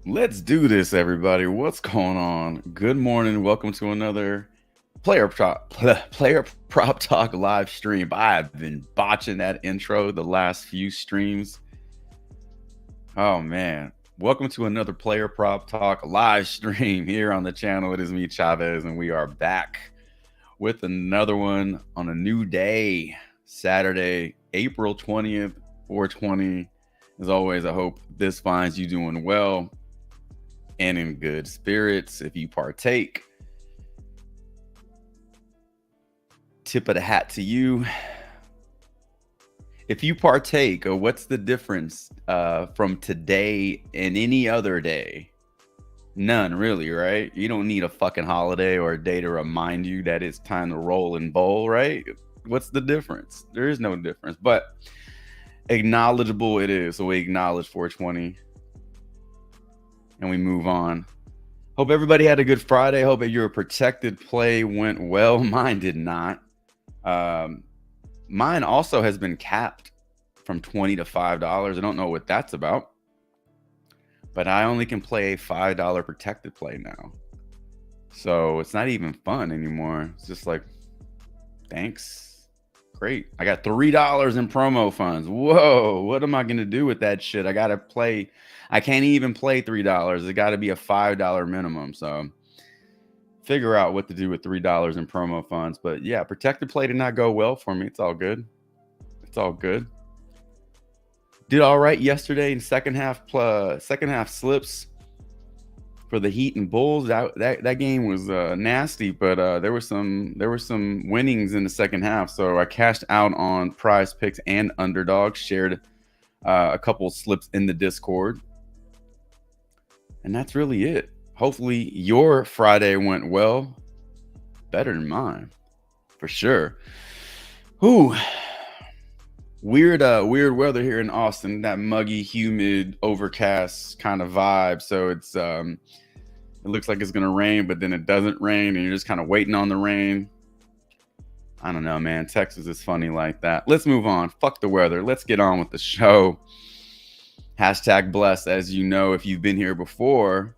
Let's do this, everybody. What's going on? Good morning. Welcome to another player prop talk live stream. I've been botching that intro the last few streams. Oh man. Welcome to another player prop talk live stream here on the channel. It is me, Chavez, and we are back with another one on a new day, Saturday, April 20th, 420. As always, I hope this finds you doing well and in good spirits. If you partake, tip of the hat to you. If you partake, what's the difference from today and any other day? None, really, right? You don't need a fucking holiday or a day to remind you that it's time to roll and bowl, right? What's the difference? There is no difference, but acknowledgeable it is. So we acknowledge 420 and we move on. Hope everybody had a good Friday. Hope that your protected play went well. Mine did not. Mine also has been capped from $20 to $5. I don't know what that's about, but I only can play a $5 protected play now. So it's not even fun anymore. It's just like, thanks. Great. I got $3 in promo funds. Whoa, what am I going to do with that shit? I got to play. I can't even play $3. It got to be a $5 minimum. So figure out what to do with $3 in promo funds. But yeah, protected play did not go well for me. It's all good. It's all good. Did all right yesterday in second half slips for the Heat and Bulls. That game was nasty, but there were some winnings in the second half. So I cashed out on PrizePicks and Underdog. Shared a couple slips in the Discord, and that's really it. Hopefully your Friday went well, better than mine, for sure. Ooh, weird weather here in Austin. That muggy, humid, overcast kind of vibe. So it's it looks like it's gonna rain, but then it doesn't rain, and you're just kind of waiting on the rain. I don't know, man. Texas is funny like that. Let's move on. Fuck the weather. Let's get on with the show. Hashtag blessed. As you know, if you've been here before,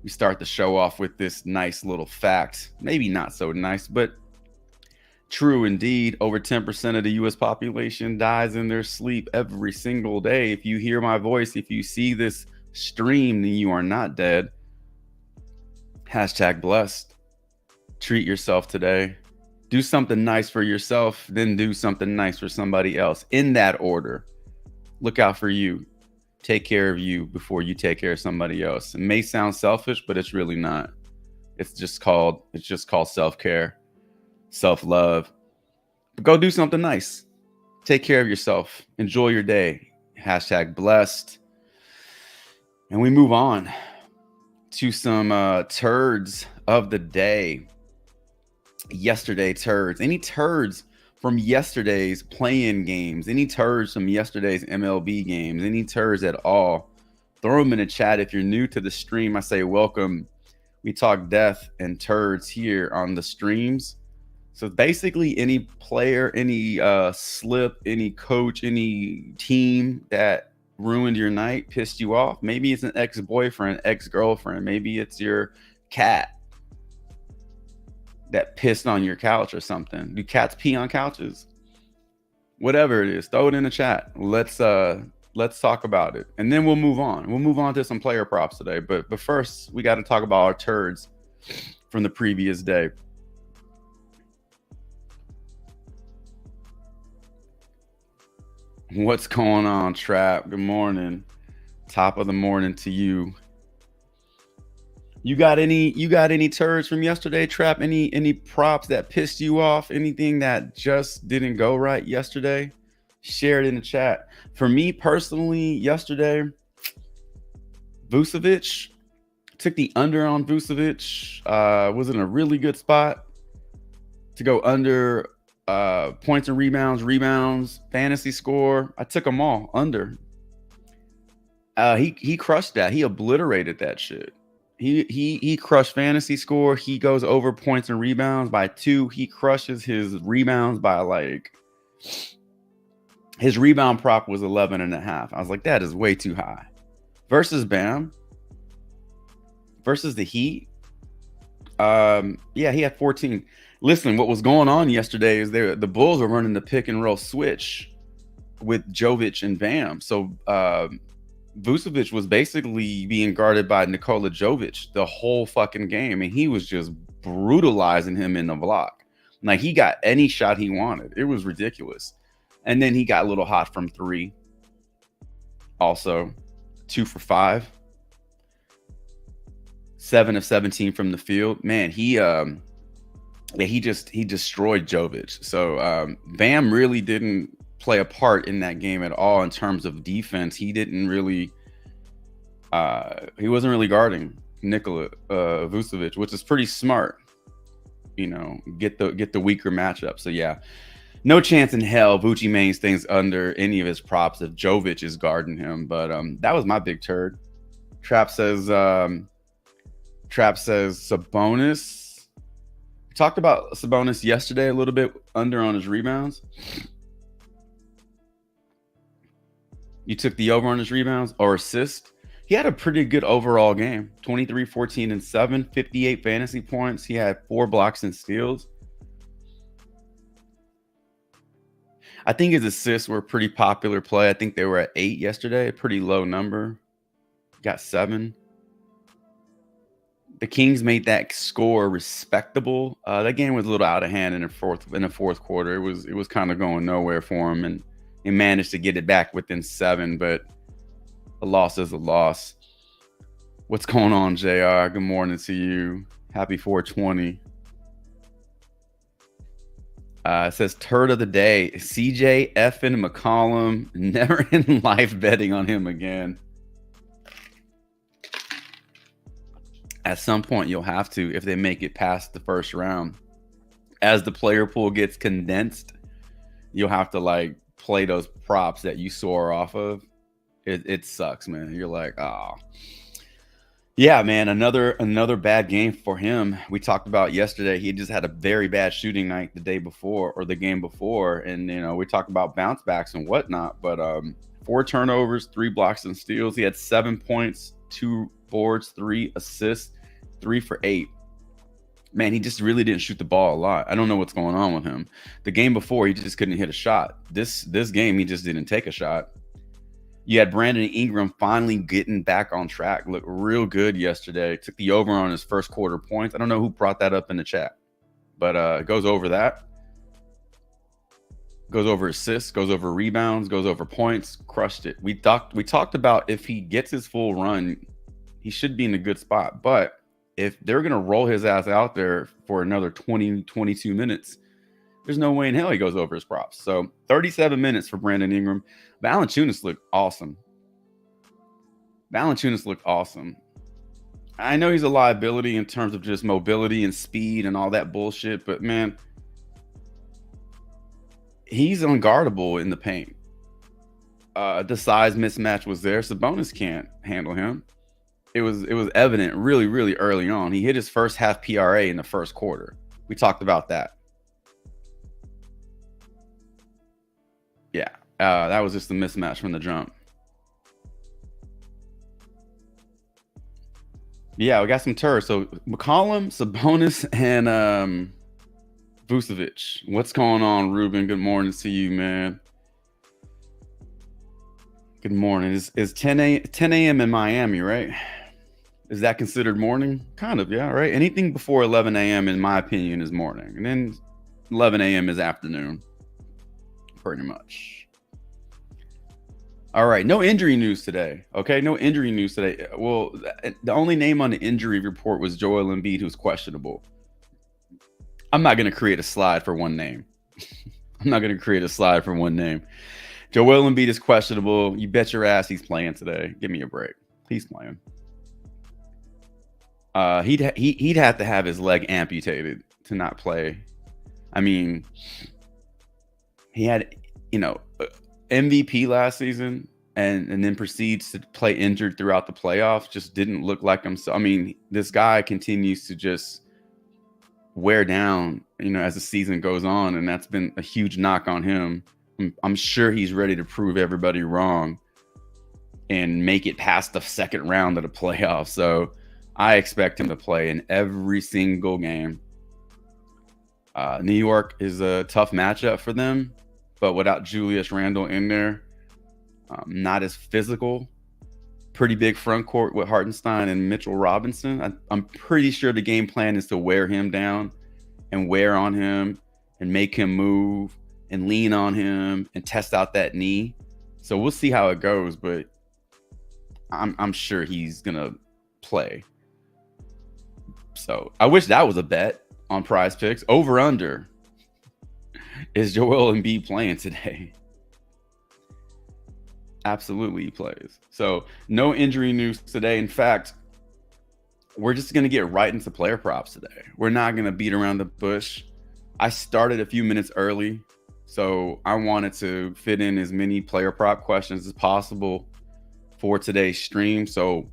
we start the show off with this nice little fact. Maybe not so nice, but true indeed. Over 10% of the US population dies in their sleep every single day. If you hear my voice, if you see this stream, then you are not dead. Hashtag blessed. Treat yourself today. Do something nice for yourself, then do something nice for somebody else. In that order. Look out for you. Take care of you before you take care of somebody else. It may sound selfish, but it's really not. It's just called self-care, self-love. But go do something nice. Take care of yourself. Enjoy your day. Hashtag blessed. And we move on to some turds of the day. Yesterday turds. Any turds from yesterday's play-in games? Any turds from yesterday's MLB games? Any turds at all? Throw them in the chat. If you're new to the stream, I say welcome. We talk death and turds here on the streams. So basically any player, any slip, any coach, any team that ruined your night, pissed you off. Maybe it's an ex-boyfriend, ex-girlfriend. Maybe it's your cat that pissed on your couch or something. Do cats pee on couches? Whatever it is, throw it in the chat. Let's talk about it, and then we'll move on. We'll move on to some player props today. But first, we got to talk about our turds from the previous day. What's going on, Trap? Good morning. Top of the morning to you. You got any turds from yesterday, Trap? Any props that pissed you off? Anything that just didn't go right yesterday? Share it in the chat. For me personally, yesterday, Vucevic, took the under on Vucevic. Was in a really good spot to go under points and rebounds, fantasy score. I took them all under. He crushed that. He obliterated that shit. He crushed fantasy score. He goes over points and rebounds by 2. He crushes his rebounds by like, his rebound prop was 11.5. I was like, that is way too high. Versus Bam, versus the Heat. Yeah, he had 14. Listen, what was going on yesterday is the Bulls were running the pick and roll switch with Jovic and Bam. So Vucevic was basically being guarded by Nikola Jovic the whole fucking game, and he was just brutalizing him in the block. Like, he got any shot he wanted. It was ridiculous. And then he got a little hot from three. Also, 2 for 5. 7 of 17 from the field. Man, he destroyed Jovic. So Bam really didn't play a part in that game at all in terms of defense. He didn't really he wasn't really guarding Nikola Vucevic, which is pretty smart. You know, get the weaker matchup. So yeah, no chance in hell Vucci mains things under any of his props if Jovic is guarding him. But that was my big turd. Trap says Sabonis. We talked about Sabonis yesterday a little bit, under on his rebounds. You took the over on his rebounds or assist. He had a pretty good overall game. 23, 14, and 7, 58 fantasy points. He had 4 blocks and steals. I think his assists were a pretty popular play. I think they were at 8 yesterday, a pretty low number. Got 7. The Kings made that score respectable. That game was a little out of hand in the fourth quarter. It was kind of going nowhere for him, and he managed to get it back within 7, but a loss is a loss. What's going on, JR? Good morning to you. Happy 420. It says turd of the day, CJ effing McCollum. Never in life betting on him again. At some point, you'll have to if they make it past the first round. As the player pool gets condensed, you'll have to like play those props that you soar off of. It sucks, man. You're like, oh. Yeah, man, another bad game for him. We talked about yesterday. He just had a very bad shooting night the day before or the game before. And, you know, we talked about bounce backs and whatnot. But 4 turnovers, 3 blocks and steals. He had 7 points, 2 boards, 3 assists, 3 for 8. Man, he just really didn't shoot the ball a lot. I don't know what's going on with him. The game before, he just couldn't hit a shot. This game, he just didn't take a shot. You had Brandon Ingram finally getting back on track. Looked real good yesterday. Took the over on his first quarter points. I don't know who brought that up in the chat, but it goes over that. Goes over assists, goes over rebounds, goes over points. Crushed it. We talked about if he gets his full run, he should be in a good spot. But if they're going to roll his ass out there for another 20, 22 minutes, there's no way in hell he goes over his props. So 37 minutes for Brandon Ingram. Valanciunas looked awesome. I know he's a liability in terms of just mobility and speed and all that bullshit, but man, he's unguardable in the paint. The size mismatch was there. Sabonis can't handle him. It was evident really, really early on. He hit his first half PRA in the first quarter. We talked about that. Yeah, that was just a mismatch from the jump. Yeah, we got some turds. So McCollum, Sabonis, and Vucevic. What's going on, Ruben? Good morning to you, man. Good morning. Is 10 a.m. in Miami, right? Is that considered morning? Kind of, yeah, right? Anything before 11 a.m., in my opinion, is morning. And then 11 a.m. is afternoon. Pretty much. All right, no injury news today. Okay, no injury news today. Well, the only name on the injury report was Joel Embiid, who's questionable. I'm not going to create a slide for one name. Joel Embiid is questionable. You bet your ass he's playing today. Give me a break. He's playing. He'd have to have his leg amputated to not play. I mean, he had, MVP last season and then proceeds to play injured throughout the playoffs. Just didn't look like himself. I mean, this guy continues to just wear down, as the season goes on, and that's been a huge knock on him. I'm sure he's ready to prove everybody wrong and make it past the second round of the playoffs. So I expect him to play in every single game. New York is a tough matchup for them, but without Julius Randle in there, not as physical. Pretty big front court with Hartenstein and Mitchell Robinson. I'm pretty sure the game plan is to wear him down and wear on him and make him move and lean on him and test out that knee. So we'll see how it goes, but I'm sure he's gonna play. So I wish that was a bet on PrizePicks. Over under. Is Joel Embiid playing today? Absolutely he plays. So no injury news today. In fact, we're just going to get right into player props today. We're not going to beat around the bush. I started a few minutes early, so I wanted to fit in as many player prop questions as possible for today's stream. So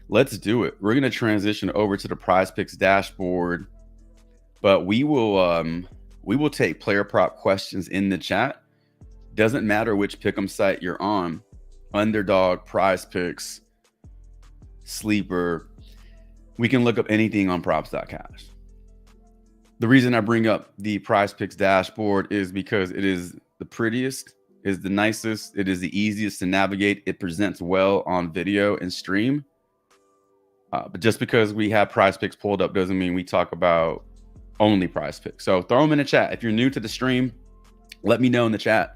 let's do it. We're going to transition over to the PrizePicks dashboard, but we will take player prop questions in the chat. Doesn't matter which pick'em site you're on. Underdog, PrizePicks, Sleeper. We can look up anything on props.cash. The reason I bring up the PrizePicks dashboard is because it is the prettiest, is the nicest, it is the easiest to navigate. It presents well on video and stream. But just because we have PrizePicks pulled up doesn't mean we talk about only PrizePicks. So throw them in the chat. If you're new to the stream, let me know in the chat.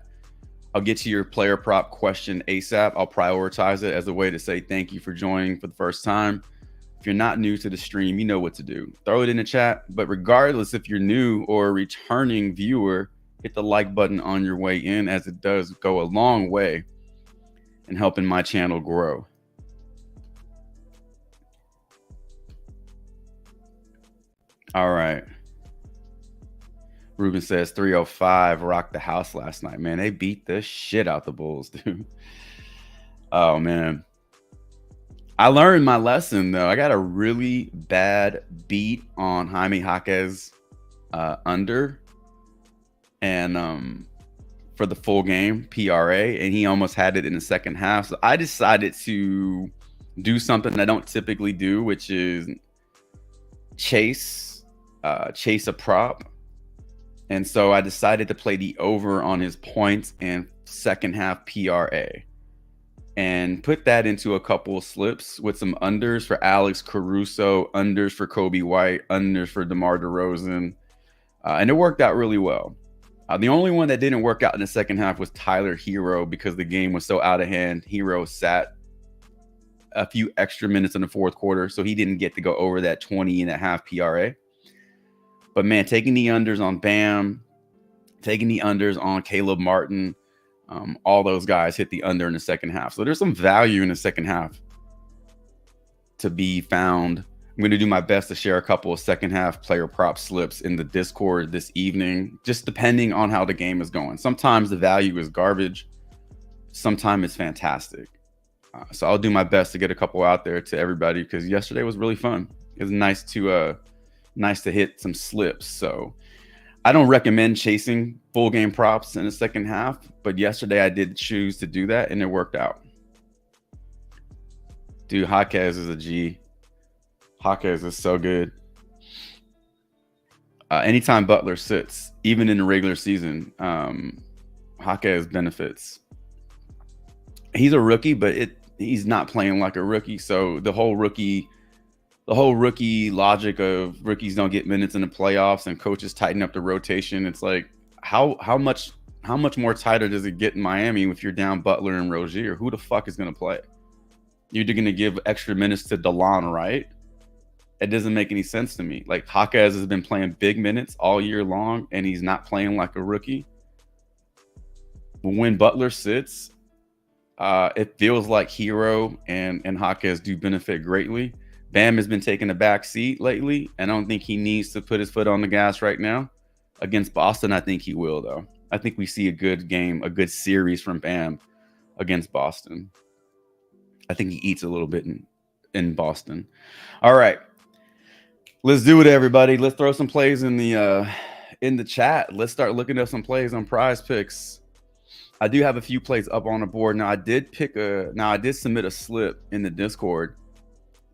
I'll get to your player prop question ASAP. I'll prioritize it as a way to say thank you for joining for the first time. If you're not new to the stream, you know what to do. Throw it in the chat. But regardless if you're new or a returning viewer, hit the like button on your way in, as it does go a long way in helping my channel grow. All right. Ruben says 305 rocked the house last night. Man, they beat the shit out the Bulls, dude. Oh, man. I learned my lesson, though. I got a really bad beat on Jaime Jaquez under. And for the full game, PRA. And he almost had it in the second half. So I decided to do something I don't typically do, which is chase a prop. And so I decided to play the over on his points and second half PRA and put that into a couple of slips with some unders for Alex Caruso, unders for Kobe White, unders for DeMar DeRozan. And it worked out really well. The only one that didn't work out in the second half was Tyler Hero, because the game was so out of hand. Hero sat a few extra minutes in the fourth quarter, so he didn't get to go over that 20.5 PRA. But man, taking the unders on Bam, taking the unders on Caleb Martin, all those guys hit the under in the second half. So there's some value in the second half to be found. I'm going to do my best to share a couple of second half player prop slips in the Discord this evening, just depending on how the game is going. Sometimes the value is garbage. Sometimes it's fantastic. So I'll do my best to get a couple out there to everybody, because yesterday was really fun. It was nice to hit some slips. So I don't recommend chasing full game props in the second half, but yesterday I did choose to do that and it worked out. Dude, Jaquez is a G. Jaquez is so good. Anytime Butler sits, even in the regular season, Jaquez benefits. He's a rookie, but he's not playing like a rookie. So the whole rookie logic of rookies don't get minutes in the playoffs and coaches tighten up the rotation. It's like, how much more tighter does it get in Miami if you're down Butler and Rozier? Who the fuck is going to play? You're going to give extra minutes to DeLon, right? It doesn't make any sense to me. Like, Jaquez has been playing big minutes all year long and he's not playing like a rookie. But when Butler sits, it feels like Hero and Jaquez do benefit greatly. Bam has been taking a back seat lately. I don't think he needs to put his foot on the gas right now. Against Boston, I think he will, though. I think we see a good game, a good series from Bam against Boston. I think he eats a little bit in Boston. All right. Let's do it, everybody. Let's throw some plays in the chat. Let's start looking at some plays on PrizePicks. I do have a few plays up on the board. Now, I did submit a slip in the Discord.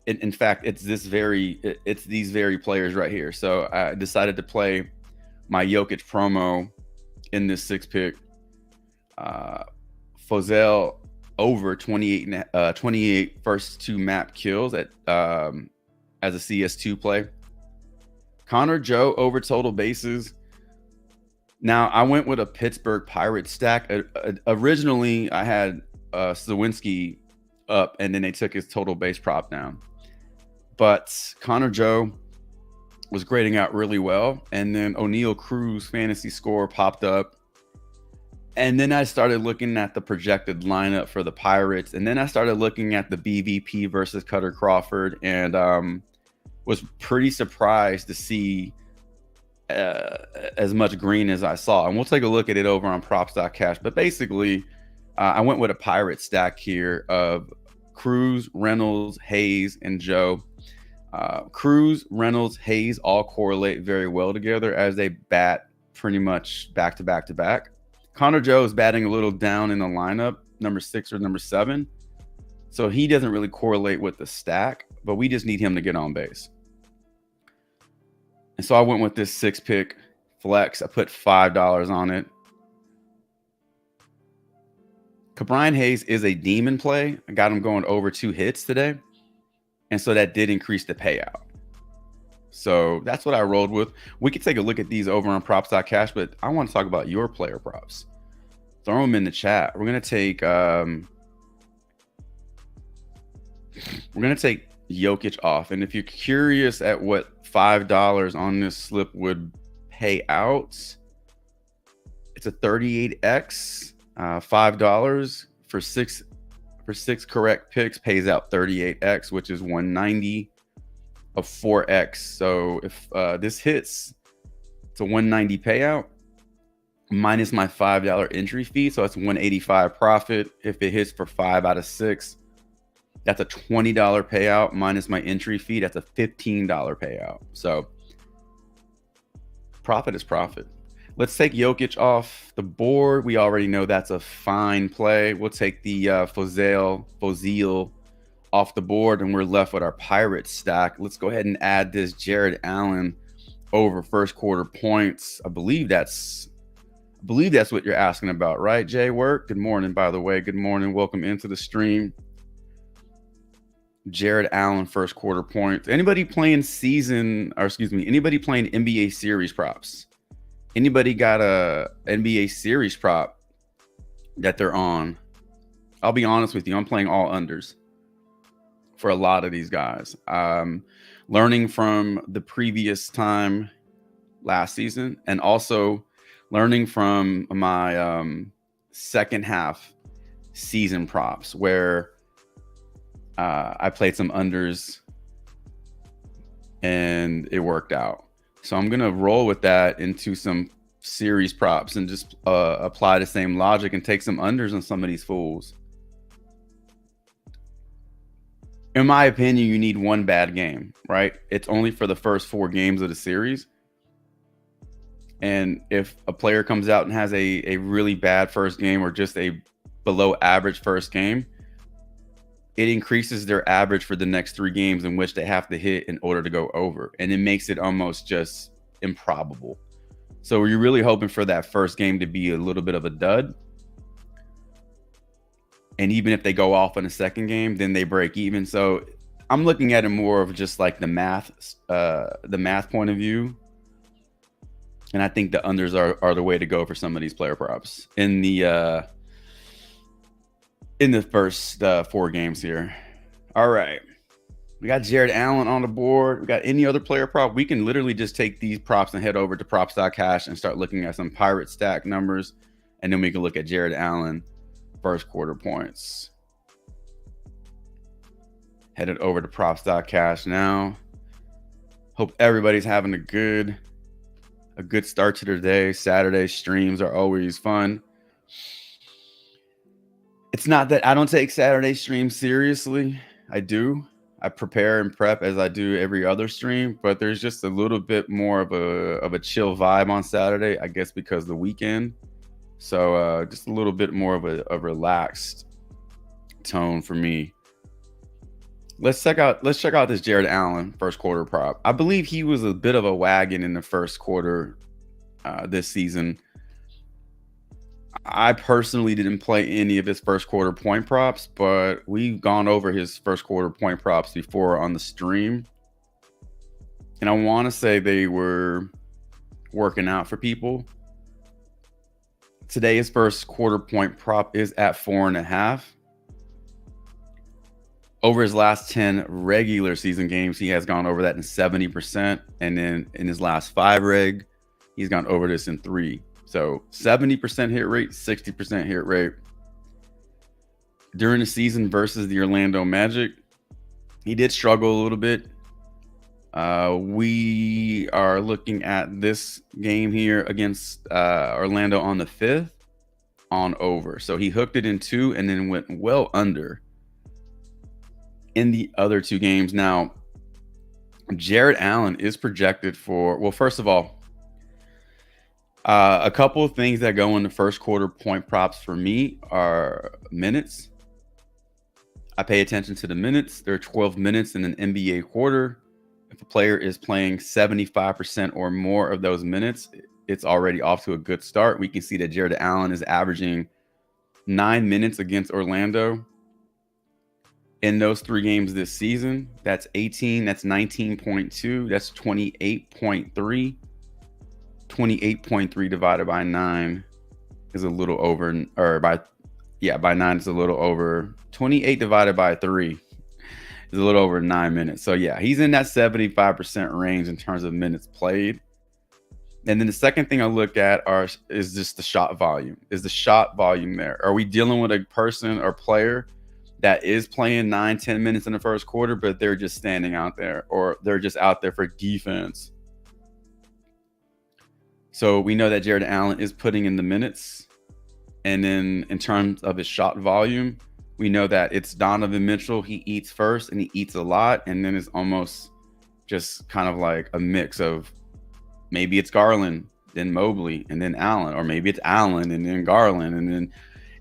in fact, it's these very players right here. So I decided to play my Jokic promo in this 6-pick. Fozell over 28 first 2 map kills at as a CS2 play. Connor Joe over total bases. Now I went with a Pittsburgh Pirates stack. Originally I had Sawinski up, and then they took his total base prop down. But Connor Joe was grading out really well, and then O'Neal Cruz fantasy score popped up. And then I started looking at the projected lineup for the Pirates, and then I started looking at the BVP versus Cutter Crawford, and was pretty surprised to see as much green as I saw. And we'll take a look at it over on props.cash. But basically, I went with a Pirate stack here of Cruz, Reynolds, Hayes, and Joe. Cruz, Reynolds, Hayes all correlate very well together as they bat pretty much back to back to back. Connor Joe is batting a little down in the lineup, number 6 or number 7. So he doesn't really correlate with the stack, but we just need him to get on base. And so I went with this 6-pick flex. I put $5 on it. Cabrian Hayes is a demon play. I got him going over 2 hits today. And so that did increase the payout. So that's what I rolled with. We could take a look at these over on props.cash, but I want to talk about your player props. Throw them in the chat. We're going to take Jokic off. And if you're curious at what $5 on this slip would pay out, it's a 38x. $5 for six correct picks pays out 38x, which is 190 of 4x. So if this hits, it's a 190 payout minus my $5 entry fee, so that's 185 profit. If it hits for 5 out of 6, that's a $20 payout minus my entry fee. That's a $15 payout. So profit is profit. Let's take Jokic off the board. We already know that's a fine play. We'll take the Fozil off the board, and we're left with our Pirates stack. Let's go ahead and add this Jared Allen over first quarter points. I believe that's what you're asking about, right, Jay Work? Good morning, by the way. Good morning. Welcome into the stream. Jared Allen first quarter points. Anybody playing anybody playing NBA series props? Anybody got a NBA series prop that they're on? I'll be honest with you, I'm playing all unders for a lot of these guys. Learning from the previous time last season, and also learning from my second half season props where I played some unders and it worked out. So I'm going to roll with that into some series props and just apply the same logic and take some unders on some of these fools. In my opinion, you need one bad game, right? It's only for the first 4 games of the series. And if a player comes out and has a really bad first game or just a below average first game, it increases their average for the next 3 games in which they have to hit in order to go over. And it makes it almost just improbable. So you're really hoping for that first game to be a little bit of a dud. And even if they go off in the second game, then they break even. So I'm looking at it more of just like the math point of view. And I think the unders are the way to go for some of these player props in the first 4 games here. All right. We got Jared Allen on the board. We got any other player prop. We can literally just take these props and head over to props.cash and start looking at some Pirate stack numbers. And then we can look at Jared Allen first quarter points. Headed over to props.cash now. Hope everybody's having a good start to their day. Saturday streams are always fun. It's not that I don't take Saturday streams seriously. I do. I prepare and prep as I do every other stream, but there's just a little bit more of a chill vibe on Saturday, I guess because of the weekend. So just a little bit more of a relaxed tone for me. Let's check out this Jared Allen first quarter prop. I believe he was a bit of a wagon in the first quarter this season. I personally didn't play any of his first quarter point props, but we've gone over his first quarter point props before on the stream. And I want to say they were working out for people. Today, his first quarter point prop is at 4.5. Over his last 10 regular season games, he has gone over that in 70%. And then in his last 5 reg, he's gone over this in 3. So 70% hit rate, 60% hit rate. During the season versus the Orlando Magic, he did struggle a little bit. We are looking at this game here against Orlando on the 5th on over. So he hooked it in 2 and then went well under in the other 2 games. Now, Jared Allen is projected for, well, first of all, a couple of things that go in the first quarter point props for me are minutes. I pay attention to the minutes. There are 12 minutes in an NBA quarter. If a player is playing 75% or more of those minutes, it's already off to a good start. We can see that Jared Allen is averaging 9 minutes against Orlando in those 3 games this season. That's 18, that's 19.2, that's 28.3. 28.3 divided by 9 is a little over, or by 9 is a little over. 28 divided by 3 is a little over 9 minutes. So yeah, he's in that 75% range in terms of minutes played. And then the second thing I look at is just the shot volume. Is the shot volume there? Are we dealing with a person or player that is playing 9-10 minutes in the first quarter, but they're just standing out there, or they're just out there for defense? So we know that Jared Allen is putting in the minutes. And then in terms of his shot volume, we know that it's Donovan Mitchell. He eats first and he eats a lot. And then it's almost just kind of like a mix of maybe it's Garland, then Mobley, and then Allen. Or maybe it's Allen and then Garland. And then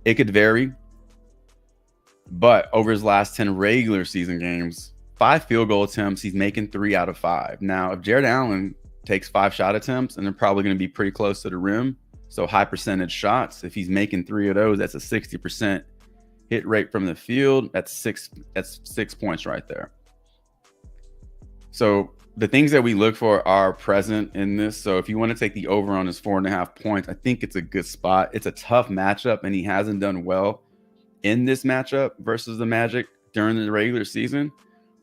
it could vary. But over his last 10 regular season games, 5 field goal attempts, he's making 3 out of 5. Now, if Jared Allen takes 5 shot attempts, and they're probably going to be pretty close to the rim, so high percentage shots, if he's making 3 of those, that's a 60% hit rate from the field. That's 6 points right there. So the things that we look for are present in this. So if you want to take the over on his 4.5 points, I think it's a good spot. It's a tough matchup, and he hasn't done well in this matchup versus the Magic during the regular season,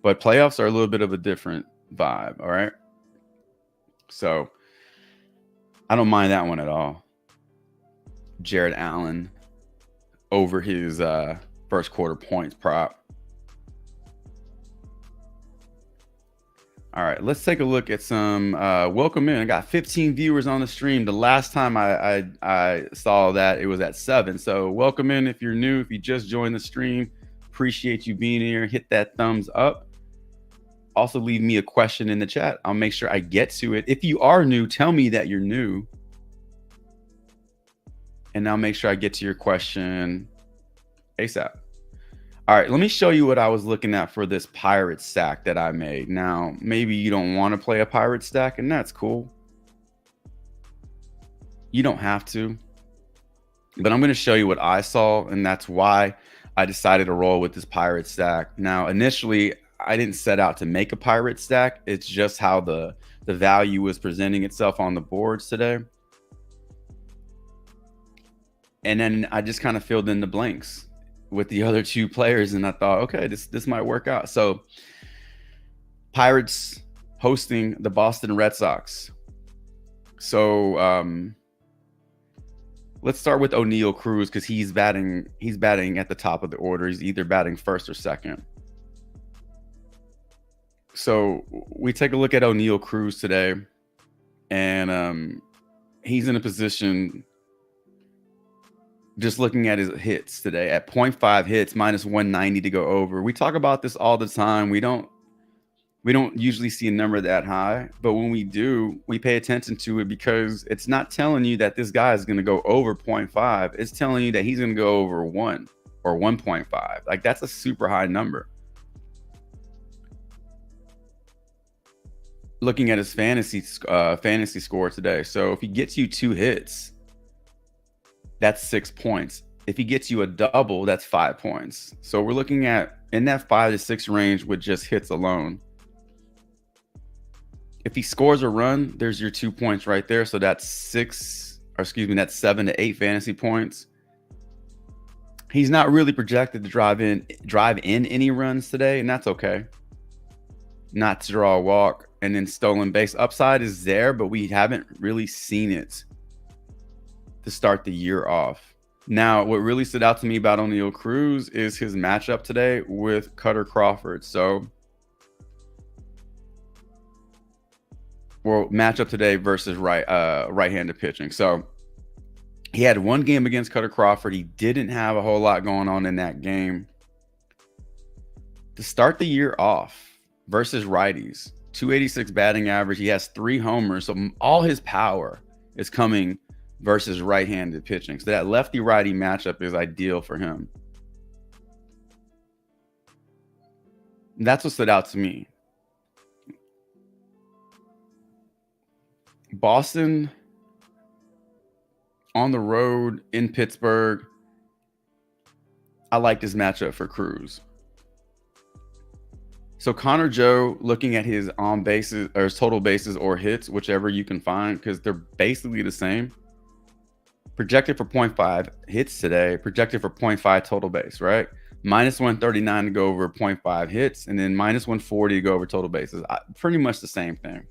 but playoffs are a little bit of a different vibe. All right. So I don't mind that one at all. Jared Allen over his first quarter points prop. All right, let's take a look at some welcome in. I got 15 viewers on the stream. The last time I saw that, it was at 7. So welcome in if you're new. If you just joined the stream, appreciate you being here. Hit that thumbs up. Also, leave me a question in the chat. I'll make sure I get to it. If you are new, tell me that you're new, and I'll make sure I get to your question ASAP. All right, let me show you what I was looking at for this pirate stack that I made. Now, maybe you don't want to play a pirate stack, and that's cool. You don't have to. But I'm going to show you what I saw, and that's why I decided to roll with this pirate stack. Now, initially, I didn't set out to make a pirate stack. It's just how the value was presenting itself on the boards today. And then I just kind of filled in the blanks with the other 2 players, and I thought, okay, this might work out. So Pirates hosting the Boston Red Sox. So let's start with O'Neal Cruz, because he's batting at the top of the order. He's either batting first or second. So we take a look at O'Neal Cruz today, and he's in a position, just looking at his hits today, at 0.5 hits, minus 190 to go over. We talk about this all the time. We don't usually see a number that high, but when we do, we pay attention to it, because it's not telling you that this guy is going to go over 0.5. It's telling you that he's going to go over 1 or 1.5. Like, that's a super high number. looking at his fantasy score today. So if he gets you 2 hits, that's 6 points. If he gets you a double, that's 5 points. So we're looking at in that 5 to 6 range with just hits alone. If he scores a run, there's your 2 points right there. So that's 7 to 8 fantasy points. He's not really projected to drive in any runs today, and that's okay. Not to draw a walk. And then stolen base upside is there, but we haven't really seen it to start the year off. Now, what really stood out to me about O'Neal Cruz is his matchup today with Cutter Crawford. So, well, matchup today versus right-handed pitching. So he had one game against Cutter Crawford. He didn't have a whole lot going on in that game. To start the year off versus righties, 286 batting average. He has 3 homers. So all his power is coming versus right-handed pitching. So that lefty-righty matchup is ideal for him. And that's what stood out to me. Boston on the road in Pittsburgh. I like this matchup for Cruz. So Connor Joe, looking at his on bases or his total bases or hits, whichever you can find, because they're basically the same. Projected for 0.5 hits today, projected for 0.5 total base, right? Minus 139 to go over 0.5 hits, and then minus 140 to go over total bases. Pretty much the same thing.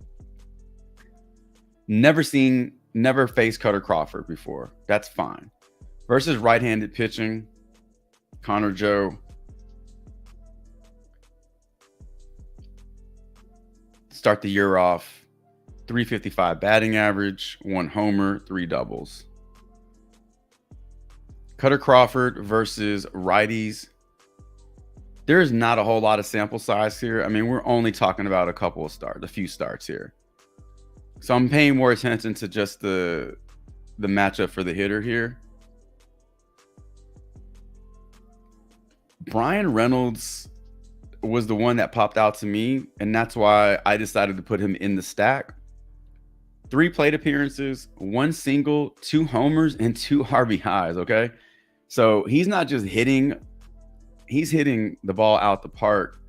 Never faced Cutter Crawford before. That's fine. Versus right-handed pitching, Connor Joe. Start the year off, 355 batting average, 1 homer, 3 doubles. Cutter Crawford versus righties. There's not a whole lot of sample size here. I mean, we're only talking about a few starts here. So I'm paying more attention to just the matchup for the hitter here. Brian Reynolds was the one that popped out to me, and that's why I decided to put him in the stack. 3 plate appearances, 1 single, 2 homers, and 2 RBIs, okay? So he's not just hitting, he's hitting the ball out the park.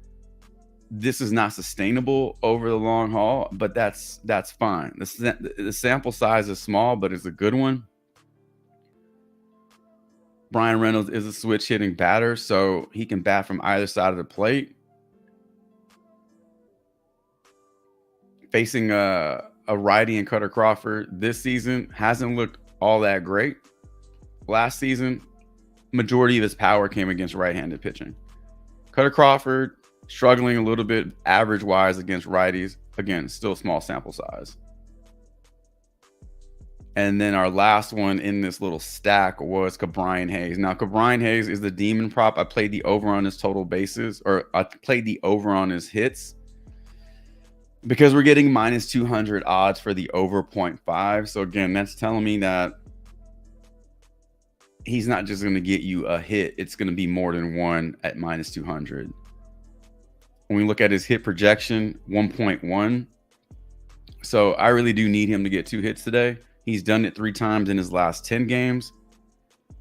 This is not sustainable over the long haul, but that's fine. The sample size is small, but it's a good one. Brian Reynolds is a switch hitting batter, so he can bat from either side of the plate. Facing a righty in Cutter Crawford this season hasn't looked all that great. Last season, majority of his power came against right-handed pitching. Cutter Crawford struggling a little bit average-wise against righties. Again, still small sample size. And then our last one in this little stack was Ke'Bryan Hayes. Now, Ke'Bryan Hayes is the demon prop. I played the over on his total bases, or I played the over on his hits, because we're getting minus 200 odds for the over 0.5. So again, that's telling me that he's not just going to get you a hit. It's going to be more than one at minus 200. When we look at his hit projection, 1.1. So I really do need him to get 2 hits today. He's done it 3 times in his last 10 games.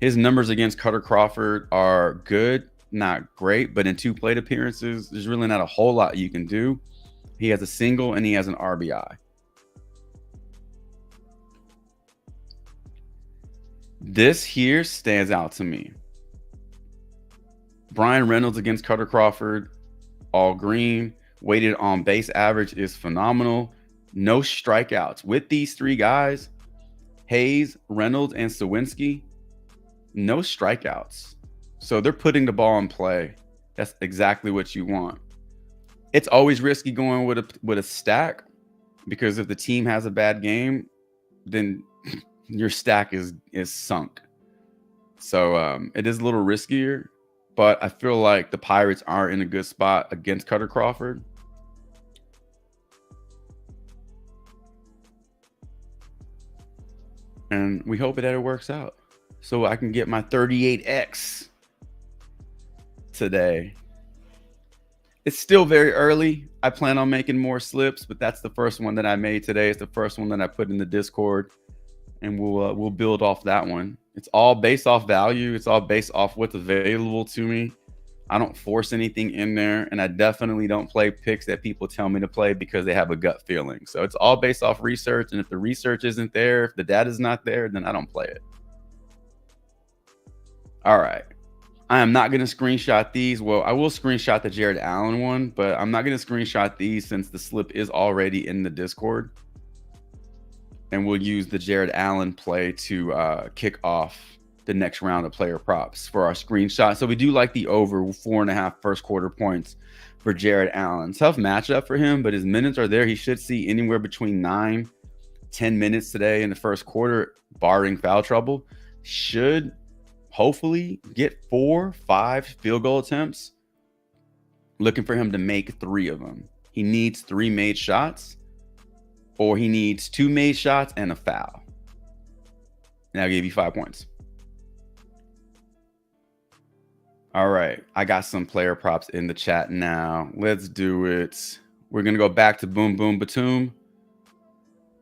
His numbers against Cutter Crawford are good, not great, but in 2 plate appearances, there's really not a whole lot you can do. He has a single and he has an RBI. This here stands out to me. Brian Reynolds against Cutter Crawford, all green. Weighted on base average is phenomenal. No strikeouts. With these 3 guys, Hayes, Reynolds, and Sawinski, no strikeouts. So they're putting the ball in play. That's exactly what you want. It's always risky going with a stack, because if the team has a bad game, then your stack is sunk. So it is a little riskier, but I feel like the Pirates are in a good spot against Cutter Crawford. And we hope that it works out so I can get my 38X today. It's still very early. I plan on making more slips, but that's the first one that I made today. It's the first one that I put in the Discord, and we'll build off that one. It's all based off value. It's all based off what's available to me. I don't force anything in there, and I definitely don't play picks that people tell me to play because they have a gut feeling. So it's all based off research, and if the research isn't there, if the data's not there, then I don't play it. All right. I am not going to screenshot these. Well, I will screenshot the Jared Allen one, but I'm not going to screenshot these since the slip is already in the Discord. And we'll use the Jared Allen play to kick off the next round of player props for our screenshot. So we do like the over 4.5 first quarter points for Jared Allen. Tough matchup for him, but his minutes are there. He should see anywhere between 9-10 minutes today in the first quarter, barring foul trouble. Should hopefully get 4-5 field goal attempts. Looking for him to make 3 of them. He needs 3 made shots, or he needs 2 made shots and a foul. And I'll give you 5 points. All right, I got some player props in the chat now. Let's do it. We're gonna go back to Boom Boom Batum.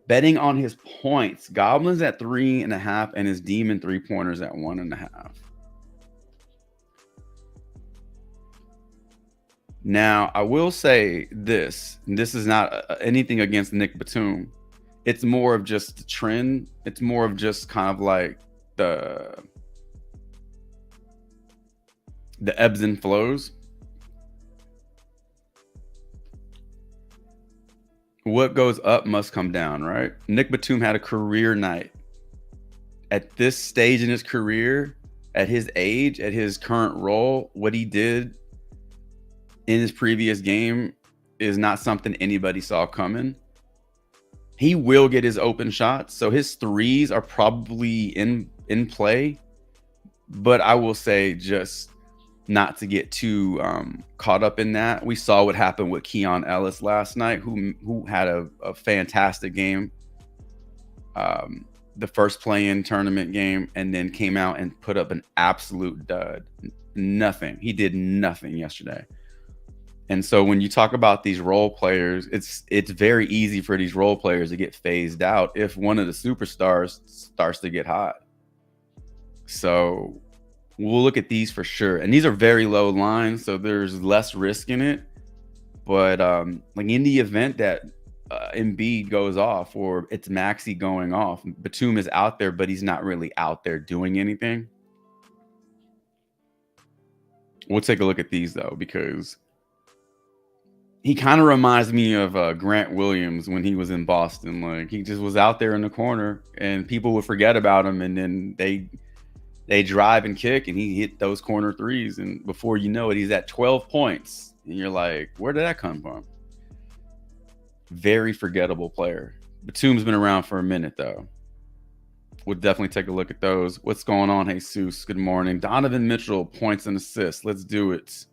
Betting on his points. Goblins at 3.5 and his Demon 3-pointers at 1.5. Now, I will say this. This is not anything against Nick Batum. It's more of just the trend. It's more of just kind of like the ebbs and flows. What goes up must come down, right? Nick Batum had a career night. At this stage in his career, at his age, at his current role, what he did in his previous game is not something anybody saw coming. He will get his open shots, so his threes are probably in play. But I will say, just not to get too caught up in that. We saw what happened with Keon Ellis last night, who had a fantastic game, the first play-in tournament game, and then came out and put up an absolute dud. Nothing. He did nothing yesterday. And so when you talk about these role players, it's very easy for these role players to get phased out if one of the superstars starts to get hot. So we'll look at these for sure. And these are very low lines, so there's less risk in it. But like in the event that Embiid goes off or it's Maxey going off, Batum is out there, but he's not really out there doing anything. We'll take a look at these though, because he kind of reminds me of Grant Williams when he was in Boston. Like, he just was out there in the corner and people would forget about him, and then they drive and kick and he hit those corner threes, and before you know it, he's at 12 points and you're like, where did that come from? Very forgettable player. Batum's been around for a minute though. We'll definitely take a look at those. What's going on, Jesus? Good morning. Donovan Mitchell, points and assists. Let's do it.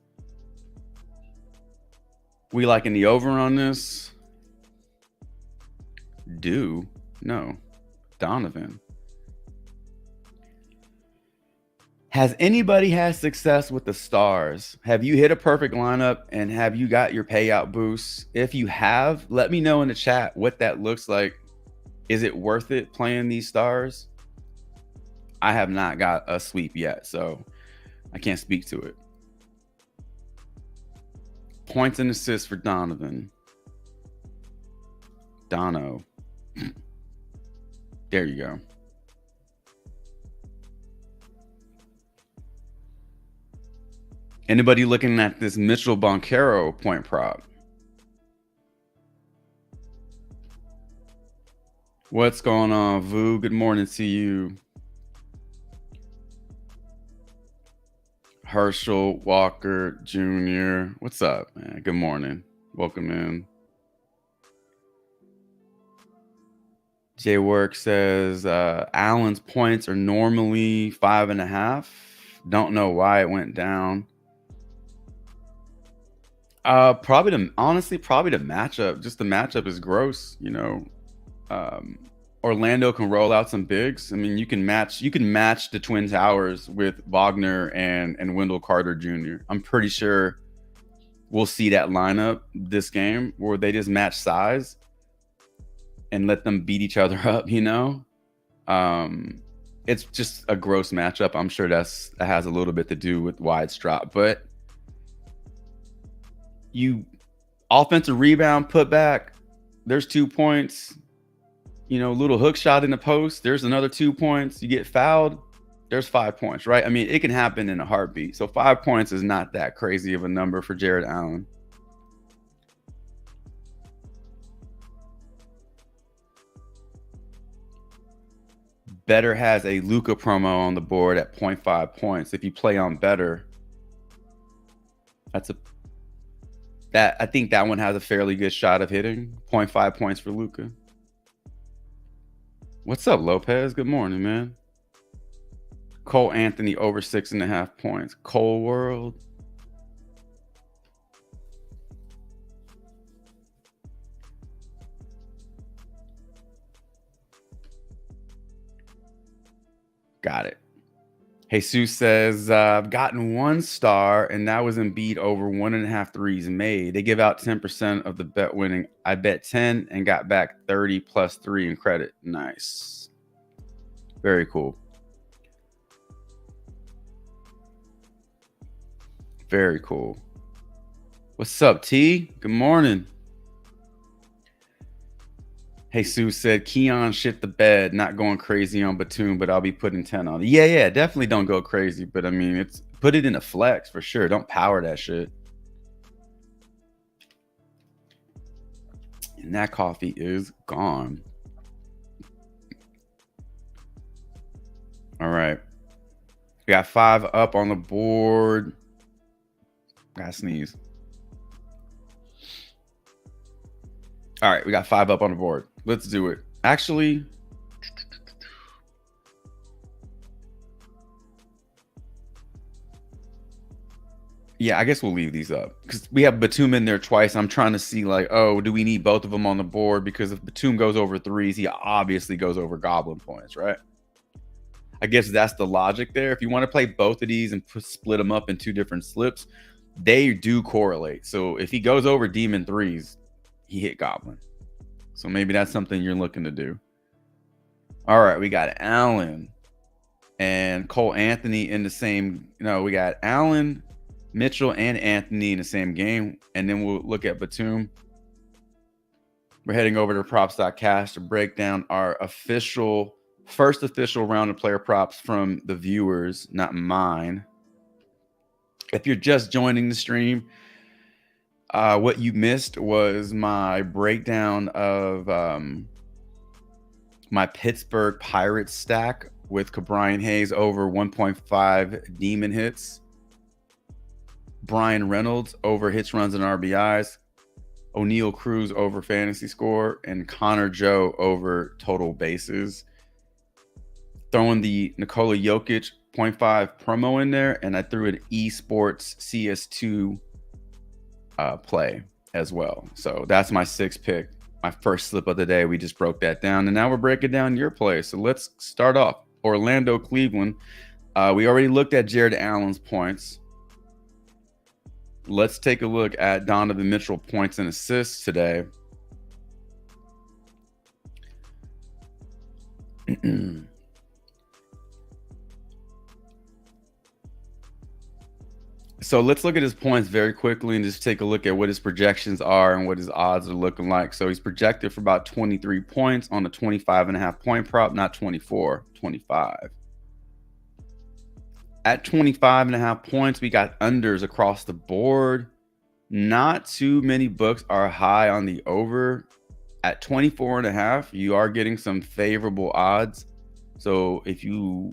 We liking the over on this? No. Donovan. Has anybody had success with the stars? Have you hit a perfect lineup and have you got your payout boost? If you have, let me know in the chat what that looks like. Is it worth it playing these stars? I have not got a sweep yet, so I can't speak to it. Points and assists for Donovan. Dono. There you go. Anybody looking at this Mitchell Boncaro point prop? What's going on, Vu? Good morning to you. Herschel Walker Jr. What's up, man? Good morning. Welcome in. J Work says Allen's points are normally 5.5. Don't know why it went down. Probably the matchup. Just the matchup is gross, you know. Orlando can roll out some bigs. I mean, you can match the Twin Towers with Wagner and Wendell Carter Jr. I'm pretty sure we'll see that lineup this game where they just match size and let them beat each other up, you know? It's just a gross matchup. I'm sure that has a little bit to do with why it's dropped, but you offensive rebound, put back, there's 2 points. You know, little hook shot in the post, there's another 2 points. You get fouled, there's 5 points, right? I mean, it can happen in a heartbeat. So 5 points is not that crazy of a number for Jared Allen. Better has a Luka promo on the board at 0.5 points. If you play on Better, I think that one has a fairly good shot of hitting. 0.5 points for Luka. What's up, Lopez? Good morning, man. Cole Anthony over 6.5 points. Cole World. Got it. Jesus says, I've gotten 1 star, and that was Embiid over 1.5 threes made. They give out 10% of the bet winning. I bet 10 and got back 30 plus 3 in credit. Nice. Very cool. Very cool. What's up, T? Good morning. Jesus said, Keon shit the bed, not going crazy on Batum, but I'll be putting 10 on it. Yeah, definitely don't go crazy. But I mean, put it in a flex for sure. Don't power that shit. And that coffee is gone. All right. We got 5 up on the board. Gotta sneeze. All right, we got 5 up on the board. Let's do it. Actually, yeah, I guess we'll leave these up because we have Batum in there twice. I'm trying to see like, oh, do we need both of them on the board? Because if Batum goes over 3s, he obviously goes over Goblin points, right? I guess that's the logic there. If you want to play both of these and split them up in 2 different slips, they do correlate. So if he goes over Demon 3s, he hit Goblin. So maybe that's something you're looking to do. All right, we got Allen and Cole Anthony in the same. No, we got Allen, Mitchell, and Anthony in the same game. And then we'll look at Batum. We're heading over to props.cash to break down our first official round of player props from the viewers, not mine. If you're just joining the stream, what you missed was my breakdown of my Pittsburgh Pirates stack with Cabrian Hayes over 1.5 demon hits, Brian Reynolds over hits, runs, and RBIs, O'Neal Cruz over fantasy score, and Connor Joe over total bases. Throwing the Nikola Jokic 0.5 promo in there, and I threw an esports CS2 play as well. So that's my 6th pick, my first slip of the day. We just broke that down, and now we're breaking down your play. So let's start off. Orlando, Cleveland. We already looked at Jared Allen's points. Let's take a look at Donovan Mitchell points and assists today. So let's look at his points very quickly and just take a look at what his projections are and what his odds are looking like. So he's projected for about 23 points on a 25.5 point prop, not 24, 25. At 25.5 points, we got unders across the board. Not too many books are high on the over. At 24.5, you are getting some favorable odds. So if you